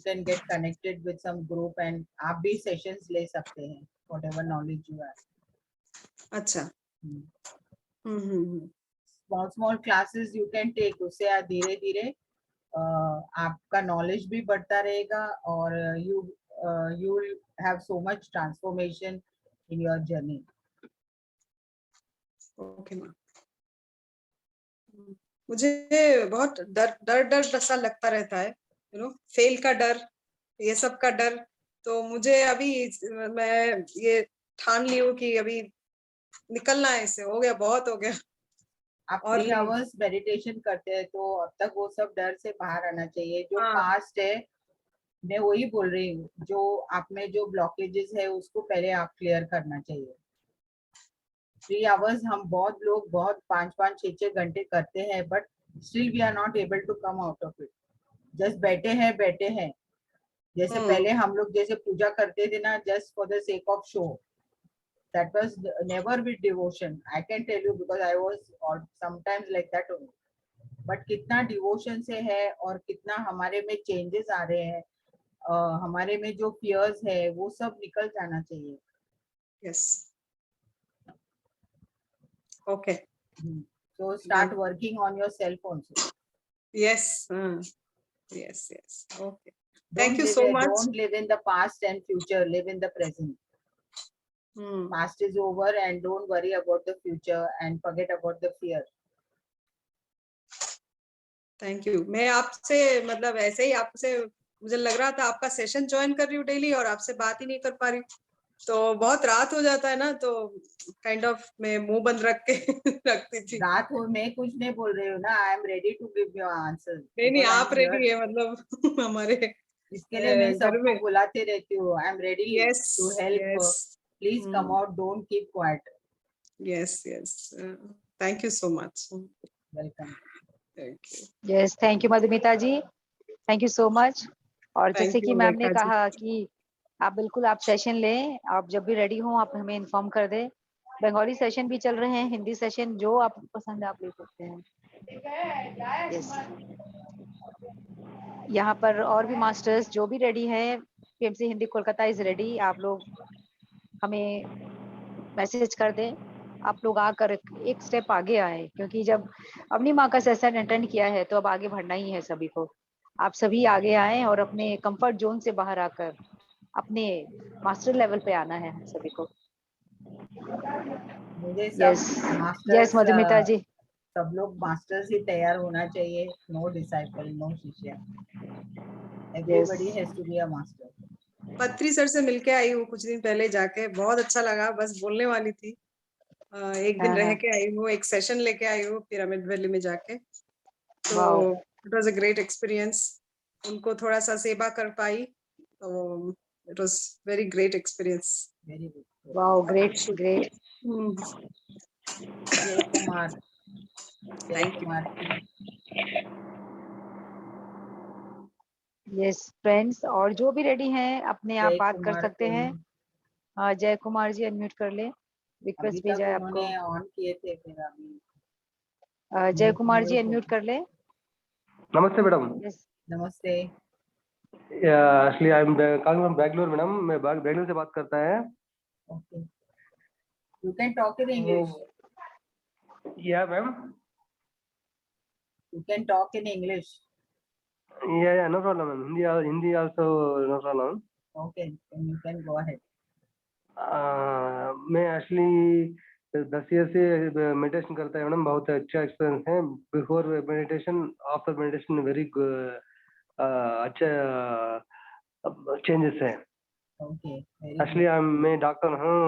can get connected with some group and आप भी sessions ले सकते हैं, whatever knowledge you have. अच्छा. Small classes you can take, उससे धीरे धीरे आपका knowledge भी बढ़ता रहेगा और you will have so much transformation in your journey. Okay, ma'am. मुझे बहुत डर सा लगता रहता है, फेल का डर, ये सब का डर। तो मुझे अभी मैं ये ठान ली हूँ कि अभी निकलना है इससे, हो गया, बहुत हो गया। आप 3 hours मेडिटेशन करते हैं तो अब तक वो सब डर से बाहर आना चाहिए। जो पास्ट है, मैं वही बोल रही हूँ, जो आप में जो ब्लॉकेजेस है उसको पहले आप क्लियर करना चाहिए। 3 hours हम बहुत लोग बहुत 5-5, 6-6 घंटे करते हैं, but still we are not able to come out of it. Just बैठे हैं। जैसे पहले हम लोग जैसे पूजा करते थे ना, just for the sake of show, that was never with devotion. I can tell you because I was sometimes like that only. But कितना डिवोशन से है और कितना हमारे में चेंजेस आ रहे हैं, हमारे में जो फियर्स है वो सब निकल जाना चाहिए। Yes. Okay. So start working on yourself also. Yes. Yes. Okay. Thank you so much. Don't live in the past and future. Live in the present. Past is over and don't worry about the future and forget about the fear. Thank you. मैं आपसे मतलब ऐसे ही आपसे मुझे लग रहा था आपका सेशन ज्वाइन कर रही हूँ डेली और आपसे बात ही नहीं कर पा रही, तो बहुत रात हो जाता है ना, तो काइंड ऑफ मैं मुंह बंद रख के रखती थी। रात हो, मैं कुछ नहीं बोल रही हूँ ना, I am ready to give your answer. नहीं, आप रेडी है, मतलब हमारे इसके लिए मैं सबको बुलाते रहती हूँ। I am ready to help, please come out, don't keep quiet. Yes, thank you so much. Welcome. Yes, thank you Madhumita ji, thank you so much. और जैसे कि मैम ने कहा कि आप बिल्कुल आप सेशन लें, आप जब भी रेडी हो आप हमें इन्फॉर्म कर दें। बंगाली सेशन भी चल रहे हैं, हिंदी सेशन, जो आपको पसंद है आप ले सकते हैं। यस, यहाँ पर और भी मास्टर्स जो भी रेडी हैं, PMC Hindi Kolkata is ready. आप लोग हमें मैसेज कर दें, आप लोग आकर एक स्टेप आगे आए, क्योंकि जब अपनी माँ का सेशन अटेंड किया है तो अब आगे बढ़ना ही है सभी को। आप सभी आगे आए और अपने कंफर्ट जोन से बाहर आकर अपने मास्टर लेवल पे आना है सभी को। मुझे सब यस मधुमिता जी, सब लोग मास्टर्स ही तैयार होना चाहिए। नो डिसाइपल, नो शिष्य, everybody has to be a master. Patri sir से मिलके आई हूँ कुछ दिन पहले जाके, बहुत अच्छा लगा, बस बोलने वाली थी। एक दिन रह के आई हूँ, एक सेशन लेके आई हूँ पिरामिड वैली में जाके, तो it was a great experience. उनको थोड़ा सा सेवा कर पाई, तो it was very great experience. Very good, wow, great. Jai Kumar. Thank you. Yes friends, और जो भी रेडी हैं अपने आप जय बात कर कुमार सकते हैं। सिंह, जय कुमार जी अनम्यूट कर ले, अभी रिक्वेस्ट तक भेजा है आपको। उन्होंने ऑन किए थे, फिर अभी जय कुमार जी अनम्यूट कर ले। नमस्ते मैडम। यस नमस्ते। Actually I am calling from Bangalore madam, मैं बैंगलोर से बात करता है। Okay, you can talk in English. Yeah ma'am, you can talk in English. Yeah no problem ma'am, Hindi also no problem. Okay, you can go ahead. मैं actually 10 year से meditation करता है मैडम, बहुत अच्छा एक्सपीरियंस है। Before meditation, after meditation very अच्छा changes है। ओके, एक्चुअली मैं डॉक्टर हूँ,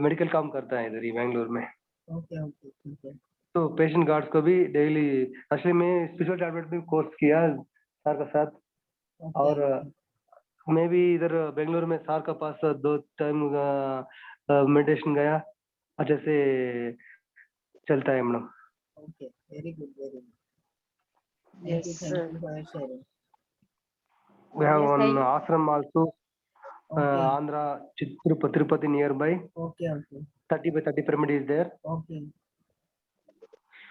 मेडिकल काम करता है इधर ही बैंगलोर में। ओके ओके, ठीक है। तो पेशेंट गार्ड्स को भी डेली, एक्चुअली मैं स्पेशल टैबलेट भी कोर्स किया सर के साथ। और मैं भी इधर बेंगलोर में सर के पास 2 टाइम मेडिटेशन गया, अच्छे से चलता है madam. Okay, very good, very good. Yes, Thank you for your sharing. We have Yes, one thank- ashram also, Okay. Andhra, Tirupati nearby. Okay, okay, 30 by 30 pyramid is there. okay.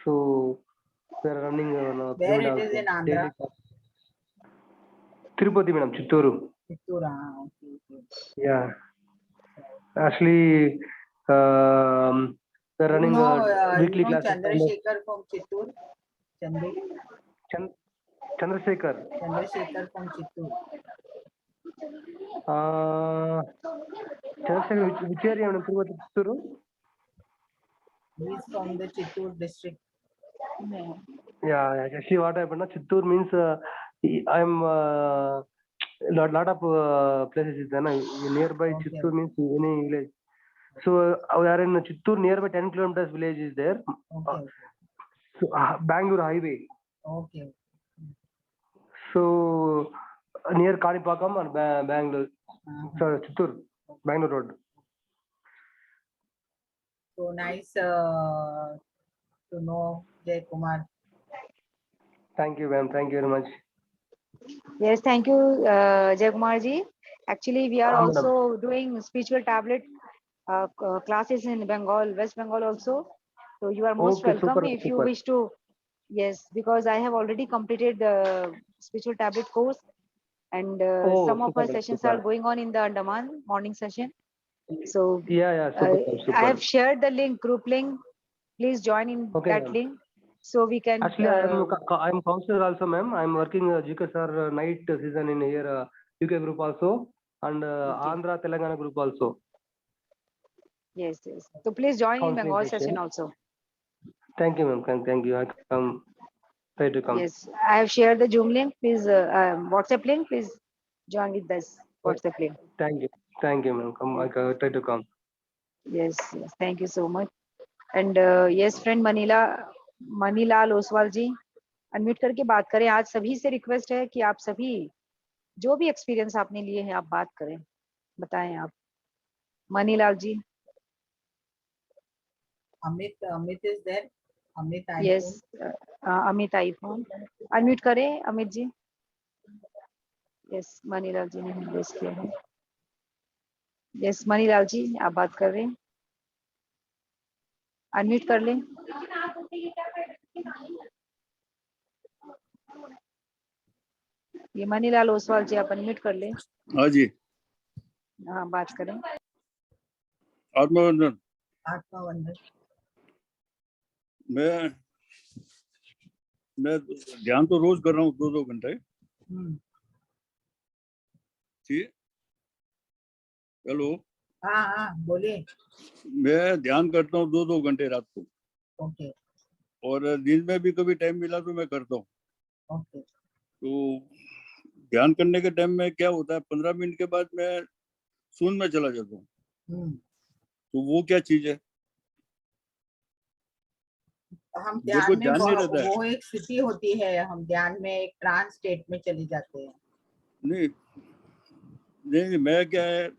So we are running on a Where pyramid it is also. in Andhra? Tirupati madam, Chittoor. Chittoor, okay, okay. Yeah. Actually, we are running weekly classes. Chandrasekhar from Chittoor? Chandu? Chandrasekhar. Chandrasekhar from Chittoor. Chandrasekhar, which area madam? Tirupati, Chittoor? He is from the Chittoor district. Yeah, actually what happened, Chittoor means I'm lot of places is there, nearby. Okay. Chittoor means any village. So we are in Chittoor, nearby 10 kilometers village is there. Okay. So Bangalore highway. Okay. So near Kanipakam or Bangalore. So Chittoor, Bangalore road. So nice to know, Jay Kumar. Thank you ma'am, thank you very much. Yes, thank you, Jay Kumar ji. Actually, we are Madam. also doing spiritual tablet classes in Bengal, West Bengal also. So you are most Okay, welcome super, if you super. wish to. Yes, because I have already completed the spiritual tablet course, and some of super, our sessions super. are going on in the Andaman morning session. So Yeah, super, super. I have shared the link, group link. Please join in Okay, that ma'am. link so we can. Actually, I am counselor also, ma'am. I am working GK sir night season in here UK group also, and Andhra Telangana group also. Yes, yes. So please join in Counseling Bengal session. session also. Thank you, ma'am. Thank you. I come. Try to come. Yes, I have shared the Zoom link. Please, WhatsApp link. Please join with this WhatsApp link. Thank you. Thank you, ma'am. Come. I try to come. Yes, yes. Thank you so much. And yes, friend Manilal Oswal ji, unmute करके बात करें। आज सभी से request है कि आप सभी जो भी एक्सपीरियंस आपने लिए हैं आप बात करें, बताएं आप। मनीलाल जी। Amit is there. Amit iPhone. Yes, Amit iPhone. Unmute करें अमित जी। यस, मनीलाल जी ने रेस किया है। यस, मनीलाल जी आप बात कर रहे हैं, अनम्यूट कर लें। ये मनीलाल ओसवाल जी आप अनम्यूट कर लें। हाँ जी, हाँ बात करें। आत्मवंदन। आत्मवंदन। मैं ध्यान तो रोज कर रहा हूँ 2-2 घंटे। ठीक, हेलो। हाँ बोलिए। मैं ध्यान करता हूँ 2-2 घंटे रात को। ओके। और दिन में भी कभी टाइम मिला तो मैं करता हूँ। ओके। तो ध्यान करने के टाइम में क्या होता है, 15 मिनट के बाद मैं शून्य में चला जाता हूँ। तो वो क्या चीज है? हम ध्यान में वो एक स्थिति होती है, हम ध्यान में एक ट्रांस स्टेट में चले जाते हैं। नहीं, मैं क्या है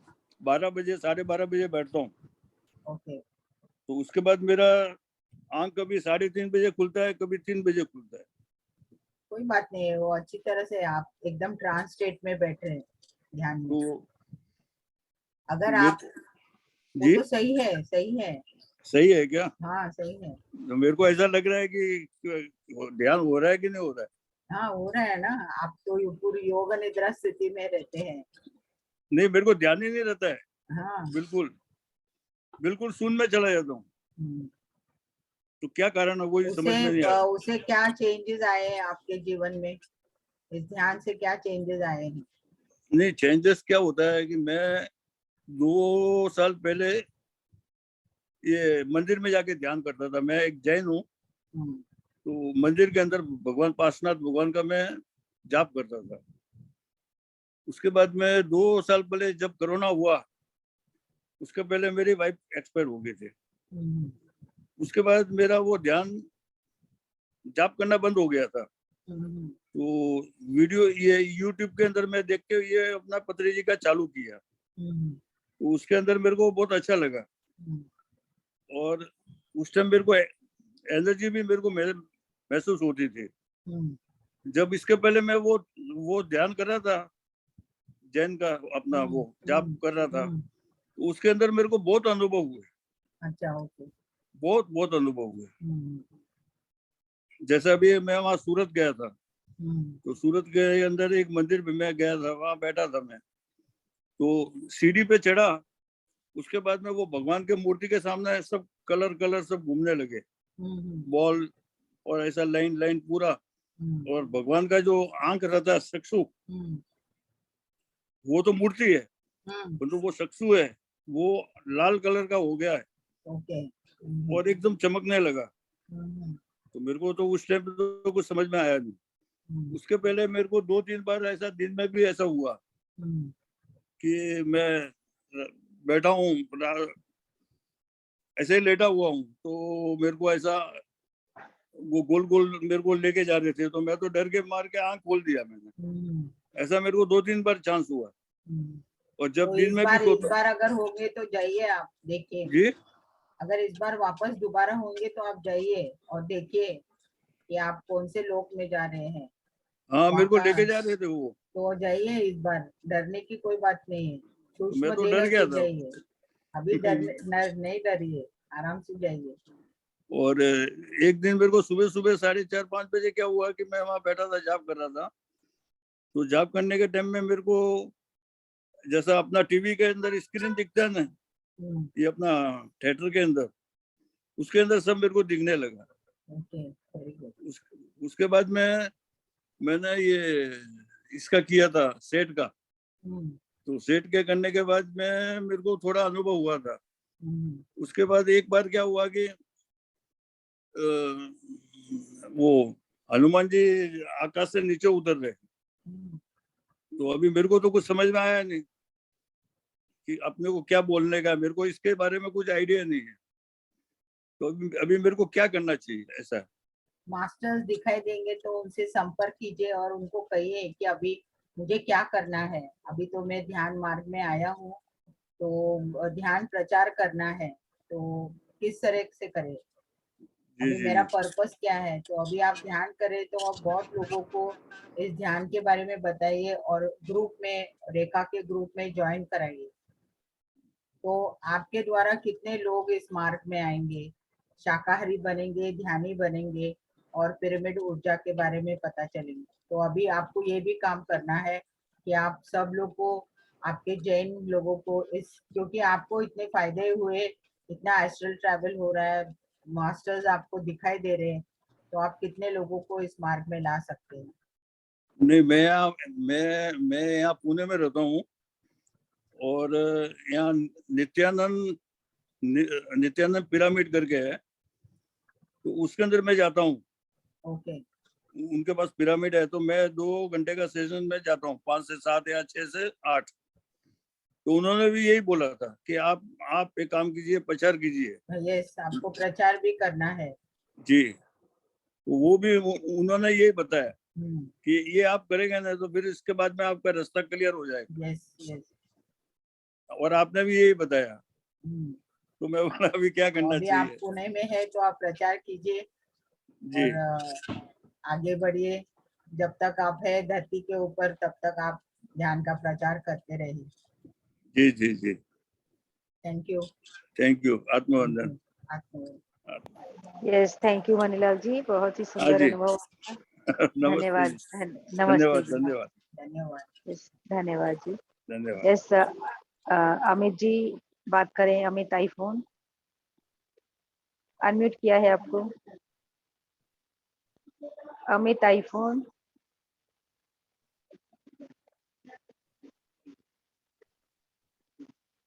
12 बजे 12:30 बजे बैठता हूँ। ओके। तो उसके बाद मेरा आंख कभी 3:30 बजे खुलता है, कभी 3 बजे खुलता है। कोई बात नहीं है, वो अच्छी तरह से आप एकदम ट्रांस स्टेट में बैठे हैं ध्यान में। तो अगर मेरे आप वो जी तो सही है, सही है। सही है क्या? हाँ सही है। तो मेरे को ऐसा लग रहा है कि ध्यान हो रहा है कि नहीं हो रहा है। हाँ हो रहा है ना, आप तो पूरी योग निद्रा स्थिति में रहते हैं। नहीं, मेरे को ध्यान ही नहीं रहता है। हाँ बिल्कुल बिल्कुल शून्य में चला जाता हूँ। हम्म। तो क्या कारण है वही समझ में नहीं आ रहा। उसे क्या चेंजेस आए हैं आपके जीवन में, इस ध्यान से क्या चेंजेस आए हैं? नहीं, चेंजेस क्या होता है कि मैं 2 साल पहले ये मंदिर में जाके ध्यान करता था। मैं एक जैन हूँ, तो मंदिर के अंदर भगवान पार्श्वनाथ भगवान का मैं जाप करता था। उसके बाद में 2 साल पहले जब कोरोना हुआ, उसके पहले मेरी वाइफ एक्सपायर हो गए थे। उसके बाद मेरा वो ध्यान जाप करना बंद हो गया था। तो वीडियो ये यूट्यूब के अंदर मैं देख के ये अपना पत्री जी का चालू किया। तो उसके अंदर मेरे को बहुत अच्छा लगा, और उस टाइम मेरे को एनर्जी भी मेरे को महसूस होती थी। जब इसके पहले मैं वो ध्यान कर रहा था, जैन का अपना वो जाप कर रहा था, तो उसके अंदर मेरे को बहुत अनुभव हुए। अच्छा ओके। बहुत बहुत अनुभव हुए। जैसे अभी मैं वहाँ सूरत गया था, तो सूरत के अंदर एक मंदिर में मैं गया था, वहाँ बैठा था मैं, तो सीढ़ी पे चढ़ा। उसके बाद में वो भगवान के मूर्ति के सामने सब कलर सब घूमने लगे, बॉल और ऐसा लाइन लाइन पूरा। और भगवान का जो आंख रहता है चक्षु, वो तो मूर्ति है, परंतु वो चक्षु है वो लाल कलर का हो गया है। ओके। और एकदम चमकने लगा। तो मेरे को तो उस टाइम तो कुछ समझ में आया नहीं। उसके पहले मेरे को 2-3 बार ऐसा दिन में भी ऐसा हुआ कि मैं बैठा हूँ, ऐसे ही लेटा हुआ हूँ, तो मेरे को ऐसा वो गोल गोल मेरे को लेके जा रहे थे, तो मैं तो डर के मार के आंख खोल दिया मैंने। ऐसा मेरे को 2-3 बार चांस हुआ। और जब तो दिन में भी इस सोता बार अगर होंगे तो जाइए, आप देखिए। जी, अगर इस बार वापस दोबारा होंगे तो आप जाइए और देखिए कि आप कौन से लोक में जा रहे हैं। हाँ मेरे को वहाँ लेके का- जा रहे थे वो, तो जाइए इस बार, डरने की कोई बात नहीं है। तो मैं सूक्ष्म तो देह डर रख गया के था। जाइए, अभी नहीं डरिए, आराम से जाइए। और एक दिन मेरे को सुबह सुबह 4:30-5 बजे क्या हुआ कि मैं वहाँ बैठा था, जाप कर रहा था। तो जाप करने के टाइम में मेरे को जैसा अपना टीवी के अंदर स्क्रीन दिखता है ना, ये अपना थिएटर के अंदर, उसके अंदर सब मेरे को दिखने लगा। उसके बाद में मैंने ये इसका किया था सेट का। तो सेट के करने के बाद में मेरे को थोड़ा अनुभव हुआ था। उसके बाद एक बार क्या हुआ कि वो हनुमान जी आकाश से नीचे उतर रहे। तो अभी मेरे को तो कुछ समझ में आया नहीं कि अपने को क्या बोलने का, मेरे को इसके बारे में कुछ आइडिया नहीं है। तो अभी मेरे को क्या करना चाहिए ऐसा? मास्टर्स दिखाई देंगे तो उनसे संपर्क कीजिए और उनको कहिए कि अभी मुझे क्या करना है। अभी तो मैं ध्यान मार्ग में आया हूँ, तो ध्यान प्रचार करना है, तो किस तरह से करें, अभी मेरा पर्पस क्या है। तो अभी आप ध्यान करें तो आप बहुत लोगों को इस ध्यान के बारे में बताइए और ग्रुप में, रेखा के ग्रुप में ज्वाइन कराइए। तो आपके द्वारा कितने लोग इस मार्ग में आएंगे, शाकाहारी बनेंगे, ध्यानी बनेंगे और पिरामिड ऊर्जा के बारे में पता चलेंगे। तो अभी आपको ये भी काम करना है कि आप सब लोग को, आपके जैन लोगों को इस, क्योंकि आपको इतने फायदे हुए, इतना एस्ट्रल ट्रैवल हो रहा है, मास्टर्स आपको दिखाई दे रहे हैं, तो आप कितने लोगों को इस मार्ग में ला सकते हैं। नहीं, मैं यहाँ पुणे में रहता हूँ, और यहाँ नित्यानंद पिरामिड करके है, तो उसके अंदर मैं जाता हूँ। ओके। उनके पास पिरामिड है, तो मैं 2 घंटे का सेशन में जाता हूँ, 5 से 7 या 6 से 8। तो उन्होंने भी यही बोला था कि आप एक काम कीजिए, प्रचार कीजिए। यस, आपको प्रचार भी करना है जी, तो वो भी उन्होंने यही बताया कि ये आप करेंगे ना, तो फिर इसके बाद में आपका रास्ता क्लियर हो जाएगा। Yes yes. और आपने भी यही बताया तो मैं बोला अभी क्या करना अभी आप चाहिए। पुणे में है तो आप प्रचार कीजिए जी और आगे बढ़िए। जब तक आप है धरती के ऊपर तब तक आप ध्यान का प्रचार करते रहिए। जी जी जी, थैंक यू। Thank you. आत्मवंदन। Yes, thank you Manilal ji, बहुत ही हाँ सुंदर जी। अनुभव। नमस्ते धन्यवाद। जी। नमस्ते धन्यवाद जी। धन्यवाद धन्यवाद। यस, धन्यवाद जी। धन्यवाद। यस, अमित जी बात करें। अमित आईफोन अनम्यूट किया है आपको। अमित आईफोन।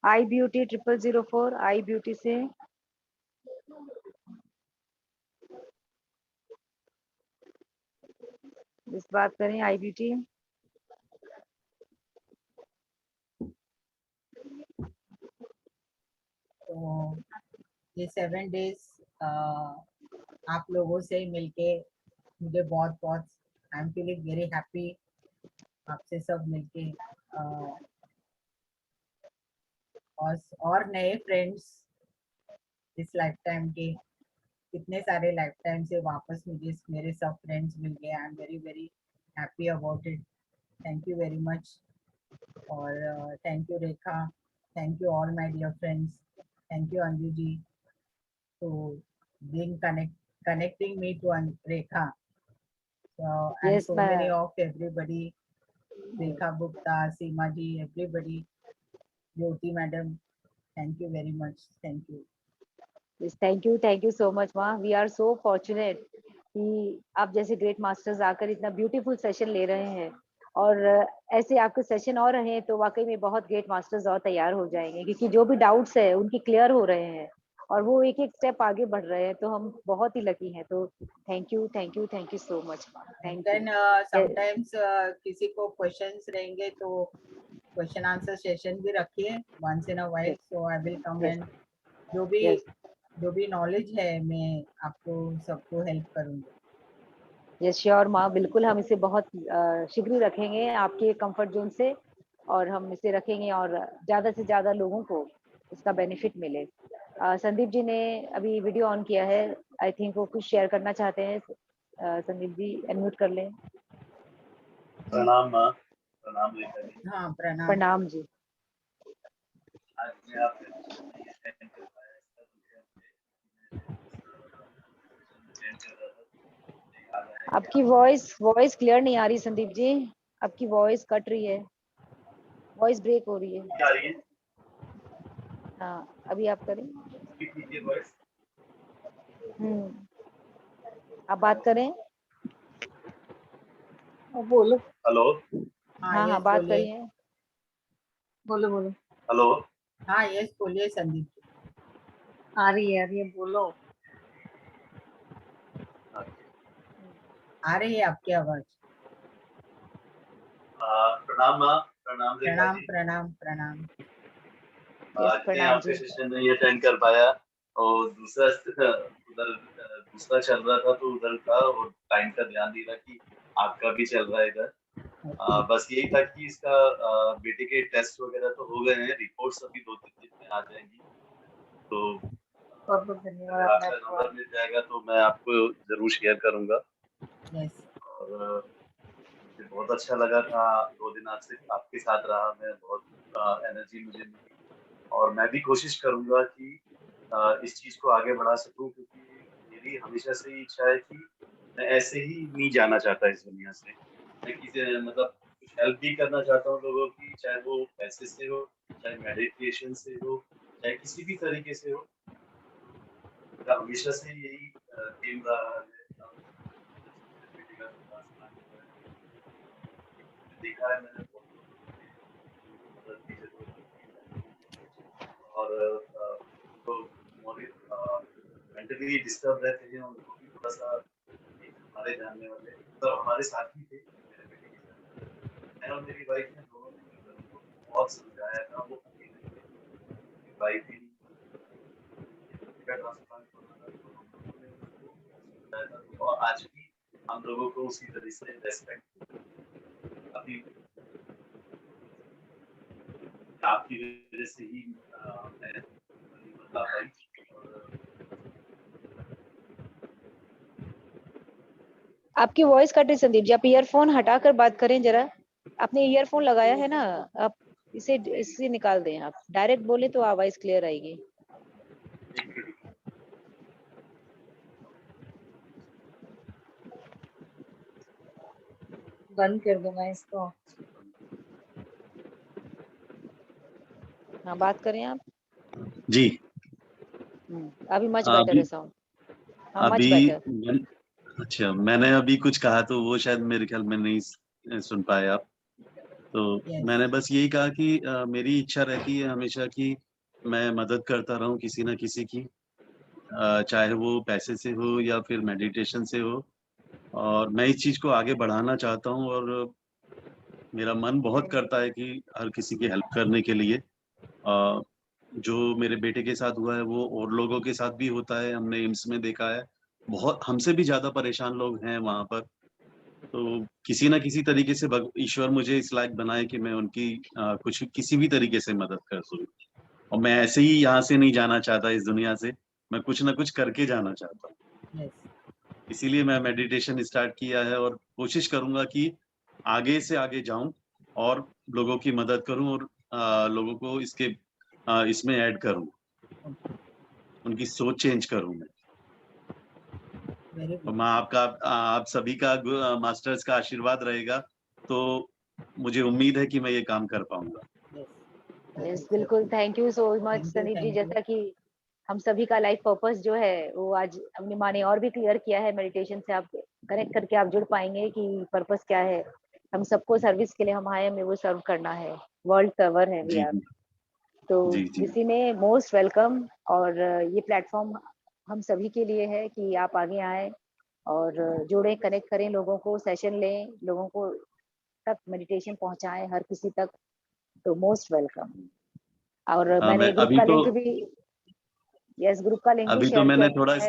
आई ब्यूटी 0004 आई ब्यूटी से इस बात करें। आई ब्यूटी तो ये 7 डेज आप लोगों से मिलके मुझे बहुत बहुत I am feeling very happy आपसे सब मिलके। और नए फ्रेंड्स इस लाइफ टाइम के, कितने सारे लाइफ टाइम से वापस मुझे मेरे सब फ्रेंड्स मिल गए। I am very very happy about it. Thank you very much. और thank you Rekha, thank you all my dear friends, thank you Anju ji to being connecting me to Rekha. And yes so many of everybody, Rekha Gupta, Seema ji, everybody, Jyoti madam, thank you very much. Thank you. Thank you so much माँ। We are so fortunate कि आप जैसे great masters आकर इतना beautiful session ले रहे हैं, और ऐसे आपके सेशन और रहे तो वाकई में बहुत ग्रेट मास्टर्स और तैयार हो जाएंगे, क्योंकि जो भी डाउट्स है उनकी क्लियर हो रहे हैं और वो एक एक स्टेप आगे बढ़ रहे हैं। तो हम बहुत ही लकी हैं। तो thank you so much. Thank Then you. sometimes किसी को questions रहेंगे तो क्वेश्चन आंसर सेशन भी रखिए once in a while, so I will come and जो भी नॉलेज है मैं आपको सबको हेल्प करूंगी। यस श्योर माँ, बिल्कुल हम इसे बहुत शीघ्र रखेंगे आपके कंफर्ट जोन से, और हम इसे रखेंगे और ज़्यादा से ज़्यादा लोगों को इसका बेनिफिट मिले। संदीप जी ने अभी वीडियो ऑन किया है, आई थिंक वो कुछ शेयर करना चाहते हैं। संदीप जी अनम्यूट कर लें। प्रणाम माँ। प्रणाम रेखा जी। हाँ प्रणाम। प्रणाम जी। आज मैं आपके आपकी वॉइस क्लियर नहीं आ रही संदीप जी, आपकी वॉइस कट रही है, वॉइस ब्रेक हो रही है। आ रही है? हाँ अभी आप करें। वॉइस आप बात करें। बोलो। हेलो। हाँ हाँ बात करिए। बोलो बोलो। हेलो। हाँ यस बोलिए संदीप जी। आ रही है बोलो। आ रही है आपकी आवाज। प्रणाम माँ। प्रणाम रेखा प्रणाम जी। प्रणाम प्रणाम। आज मैं आपके सेशन नहीं अटेंड कर पाया, और दूसरा चल रहा था तो उधर था, और टाइम का ध्यान नहीं रहा कि आपका भी चल रहा है इधर। बस यही था कि इसका बेटे के टेस्ट वगैरह तो हो गए हैं, रिपोर्ट्स अभी 2-3 दिन में आ जाएंगी। तो बहुत बहुत धन्यवाद। आपका नंबर मिल जाएगा तो मैं आपको जरूर शेयर करूंगा। और मुझे बहुत अच्छा लगा था 2 दिन आपसे आपके साथ रहा मैं, बहुत एनर्जी मुझे मिली, और मैं भी कोशिश करूंगा कि इस चीज को आगे बढ़ा सकूं, क्योंकि मेरी हमेशा से ही इच्छा है कि मैं ऐसे ही नहीं जाना चाहता इस दुनिया से। मैं किसी मतलब कुछ हेल्प भी करना चाहता हूँ लोगों की, चाहे वो पैसे से हो, चाहे मेडिटेशन से हो, चाहे किसी भी तरीके से हो। मेरा हमेशा से यही एम रहा है। देखा है मैंने बहुत लोगों को मदद की जरूरत होती है, और तो मेंटली डिस्टर्ब रहते हैं उनको भी थोड़ा सा, एक हमारे जानने वाले तो हमारे साथी थे मेरे बेटे के साथ, मैं और मेरी वाइफ ने दोनों ने मिलकर उनको बहुत समझाया था। वो अकेले थे, मेरी वाइफ ही ट्रांसप्लांट होना था तो हम लोगों ने उसको समझाया था, और आज भी हम लोगों को उसी तरह से रेस्पेक्ट अभी आपकी वजह से ही मैं आ पाई। आपकी वॉइस कट रही संदीप जी, आप ईयरफोन हटाकर बात करें जरा। आपने ईयरफोन लगाया है ना, आप इससे निकाल दें। आप डायरेक्ट बोले तो आवाज क्लियर आएगी। बंद कर दो मैं इसको। हाँ, बात करें आप। जी अभी मच बेटर है साउंड। हाँ, मच अभी बेटर। अच्छा, मैंने अभी कुछ कहा तो वो शायद मेरे ख्याल में नहीं सुन पाए आप। तो मैंने बस यही कहा कि मेरी इच्छा रहती है हमेशा कि मैं मदद करता रहूं किसी ना किसी की, चाहे वो पैसे से हो या फिर मेडिटेशन से हो, और मैं इस चीज को आगे बढ़ाना चाहता हूं। और मेरा मन बहुत करता है कि हर किसी की हेल्प करने के लिए। जो मेरे बेटे के साथ हुआ है वो और लोगों के साथ भी होता है, हमने एम्स में देखा है। बहुत हमसे भी ज्यादा परेशान लोग हैं वहां पर। तो किसी ना किसी तरीके से ईश्वर मुझे इस लायक बनाए कि मैं उनकी कुछ किसी भी तरीके से मदद कर सकूं। और मैं ऐसे ही यहाँ से नहीं जाना चाहता इस दुनिया से, मैं कुछ ना कुछ करके जाना चाहता हूँ। इसीलिए मैं मेडिटेशन स्टार्ट किया है और कोशिश करूंगा कि आगे से आगे जाऊं और लोगों की मदद करूं और लोगों को इसमें ऐड करूं, उनकी सोच चेंज करूं मैं। और मैं आप सभी का मास्टर्स का आशीर्वाद रहेगा तो मुझे उम्मीद है कि मैं ये काम कर पाऊंगा। यस, बिल्कुल। Thank you so much Sandeep ji. जैसा कि हम सभी का लाइफ पर्पस जो है वो आज अपनी माँ ने और भी क्लियर किया है। मेडिटेशन से आप कनेक्ट करके आप जुड़ पाएंगे कि पर्पस क्या है। हम सबको सर्विस के लिए हम आए, हमें वो सर्व करना है। वर्ल्ड सर्वर है वी आर। तो इसी में मोस्ट वेलकम। और ये प्लेटफॉर्म हम सभी के लिए है कि आप आगे आए और जुड़े, कनेक्ट करें, लोगों को सेशन लें, लोगों को तक मेडिटेशन पहुंचाएं, हर किसी तक। तो मोस्ट वेलकम। और मैंने ग्रुप का लिंक भी, यस, ग्रुप का लिंक भी अभी तो शेयर मैंने किया थोड़ा है।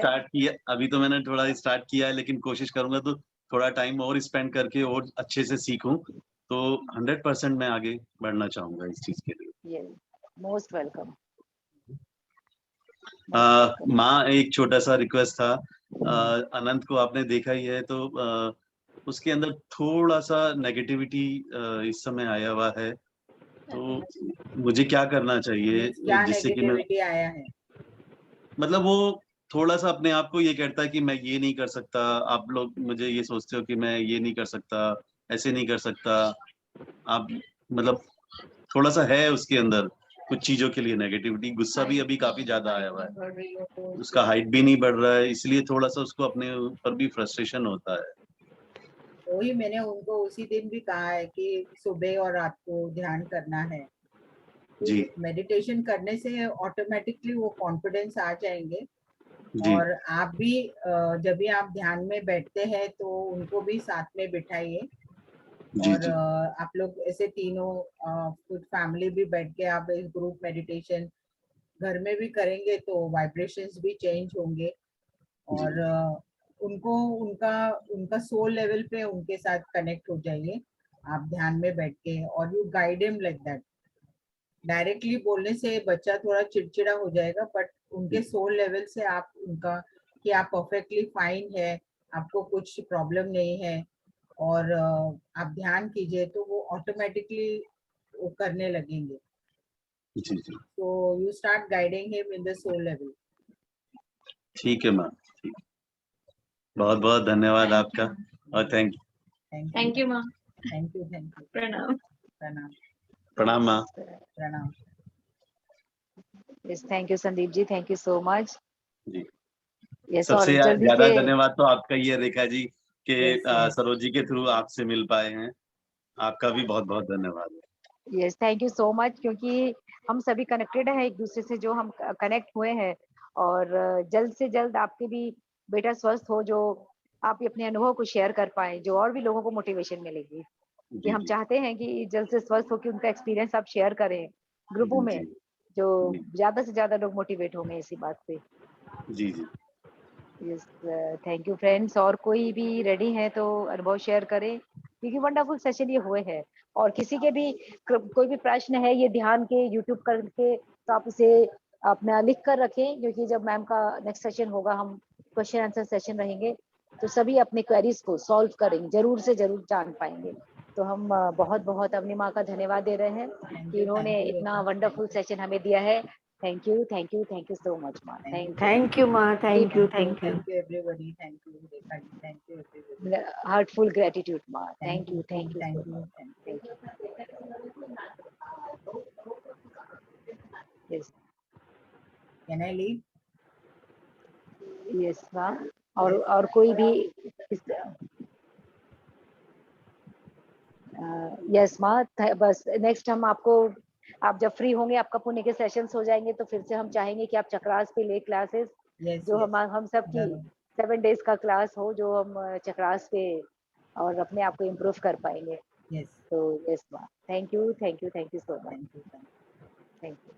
स्टार्ट किया है, लेकिन कोशिश करूंगा तो थोड़ा टाइम और स्पेंड करके और अच्छे से सीखूं। तो 100% मैं आगे बढ़ना चाहूंगा इस चीज के लिए। Most welcome. माँ, एक छोटा सा रिक्वेस्ट था। अनंत को आपने देखा ही है, तो उसके अंदर थोड़ा सा नेगेटिविटी इस समय आया हुआ है। तो मुझे क्या करना चाहिए क्या जिससे कि मैं, नेगेटिविटी आया है? मतलब वो थोड़ा सा अपने आप को ये कहता है कि मैं ये नहीं कर सकता, आप लोग मुझे ये सोचते हो कि मैं ये नहीं कर सकता, ऐसे नहीं कर सकता। आप मतलब थोड़ा सा है उसके अंदर कुछ चीजों के लिए नेगेटिविटी, गुस्सा भी अभी काफी ज्यादा आया हुआ है, उसका हाइट भी नहीं बढ़ रहा है, इसलिए थोड़ा सा उसको अपने ऊपर भी फ्रस्ट्रेशन होता है। वही मैंने उनको उसी दिन भी कहा है कि सुबह और रात को ध्यान करना है। जी मेडिटेशन करने से ऑटोमेटिकली वो कॉन्फिडेंस आ जाएंगे। जी और आप भी जब भी आप ध्यान में बैठते हैं तो उनको भी साथ में बिठाइए। जी और जी आप लोग ऐसे तीनों कुछ फैमिली भी बैठ के आप इस ग्रुप मेडिटेशन घर में भी करेंगे तो वाइब्रेशंस भी चेंज होंगे। और उनको उनका उनका सोल लेवल पे उनके साथ कनेक्ट हो जाइए आप ध्यान में बैठ के। और you guide him like that. Directly बोलने से बच्चा थोड़ा चिड़चिड़ा हो जाएगा, बट उनके सोल लेवल से आप उनका कि आप परफेक्टली फाइन है, आपको कुछ प्रॉब्लम नहीं है और आप ध्यान कीजिए तो वो ऑटोमेटिकली वो करने लगेंगे। जी जी So you start guiding him in the soul level. ठीक है मैम, ठीक। बहुत बहुत धन्यवाद आपका और थैंक Thank you, माँ। Thank you. प्रणाम। प्रणाम। प्रणाम माँ। प्रणाम। Yes, thank you Sandeep ji, thank you so much. जी यस, सबसे और जल्दी ज्यादा से धन्यवाद तो आपका ही है रेखा जी कि yes. सरोज जी के थ्रू आपसे मिल पाए हैं। आपका भी बहुत बहुत धन्यवाद। Yes, thank you so much, क्योंकि हम सभी कनेक्टेड हैं एक दूसरे से, जो हम कनेक्ट हुए हैं। और जल्द से जल्द आपके भी बेटा स्वस्थ हो, जो आप अपने अनुभव को शेयर कर पाए, जो और भी लोगों को मोटिवेशन मिलेगी। कि हम चाहते हैं कि जल्द से स्वस्थ हो कि उनका एक्सपीरियंस आप शेयर करें ग्रुपों में, जो ज्यादा से ज्यादा लोग मोटिवेट होंगे इसी बात पे। जी जी यस, थैंक यू फ्रेंड्स। और कोई भी रेडी है तो अनुभव शेयर करें, क्योंकि वंडरफुल सेशन ये हुए हैं। और किसी के भी कोई भी प्रश्न है ये ध्यान के यूट्यूब करके, तो आप उसे अपना लिख कर रखें, क्योंकि जब मैम का नेक्स्ट सेशन होगा, हम क्वेश्चन आंसर सेशन रहेंगे, तो सभी अपने क्वेरीज को सॉल्व करेंगे, जरूर से जरूर जान पाएंगे। तो हम बहुत बहुत अपनी माँ का धन्यवाद दे रहे हैं कि इन्होंने इतना वंडरफुल सेशन हमें दिया है। थैंक यू सो मच माँ। थैंक यू माँ, thank you Thank you everybody. Thank you Rekha ji. Thank you everybody. Heartful gratitude माँ। Thank you Thank you. Yes Can I leave? Yes माँ। और कोई भी यस माँ, बस नेक्स्ट हम आपको, आप जब फ्री होंगे, आपका पुणे के सेशंस हो जाएंगे, तो फिर से हम चाहेंगे कि आप चक्रास पे ले क्लासेस, जो हम सब की 7 days का क्लास हो, जो हम चक्रास पे और अपने आप को इम्प्रूव कर पाएंगे। तो यस माँ, thank you so much. Thank you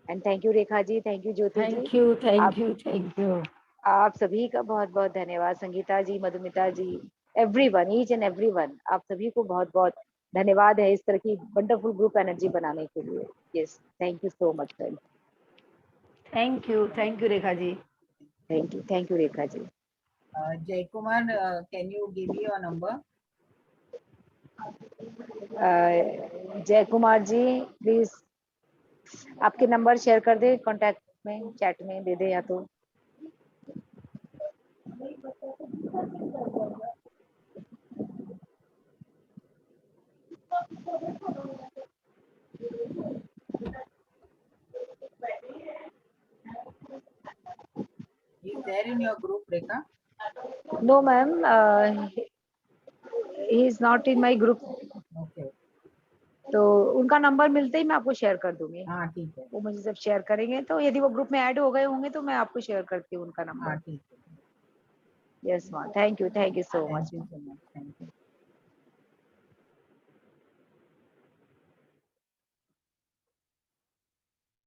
and thank you Rekha ji, thank you Jyoti ji, thank you. आप सभी का बहुत बहुत धन्यवाद। Sangeeta ji, Madhumita ji, everyone, each and everyone, आप सभी को बहुत बहुत धन्यवाद है इस तरह की वंडरफुल ग्रुप एनर्जी बनाने के लिए। Yes, thank you so much friend. Thank you Rekha ji. Thank you Rekha ji. Jay Kumar, can you give me your number? Jay Kumar ji, please आपके नंबर शेयर कर दे, कांटेक्ट में, चैट में दे दे या तो। Is there in your group, Rekha? No ma'am, he is not in my group. Okay. तो उनका number मिलते ही मैं आपको शेयर कर दूंगी। हाँ ठीक है। वो मुझे जब शेयर करेंगे, तो यदि वो ग्रुप में ऐड हो गए होंगे तो मैं आपको शेयर करती हूँ उनका नंबर। हाँ ठीक है। Yes ma'am, thank you so much. Thank you so much. Thank you.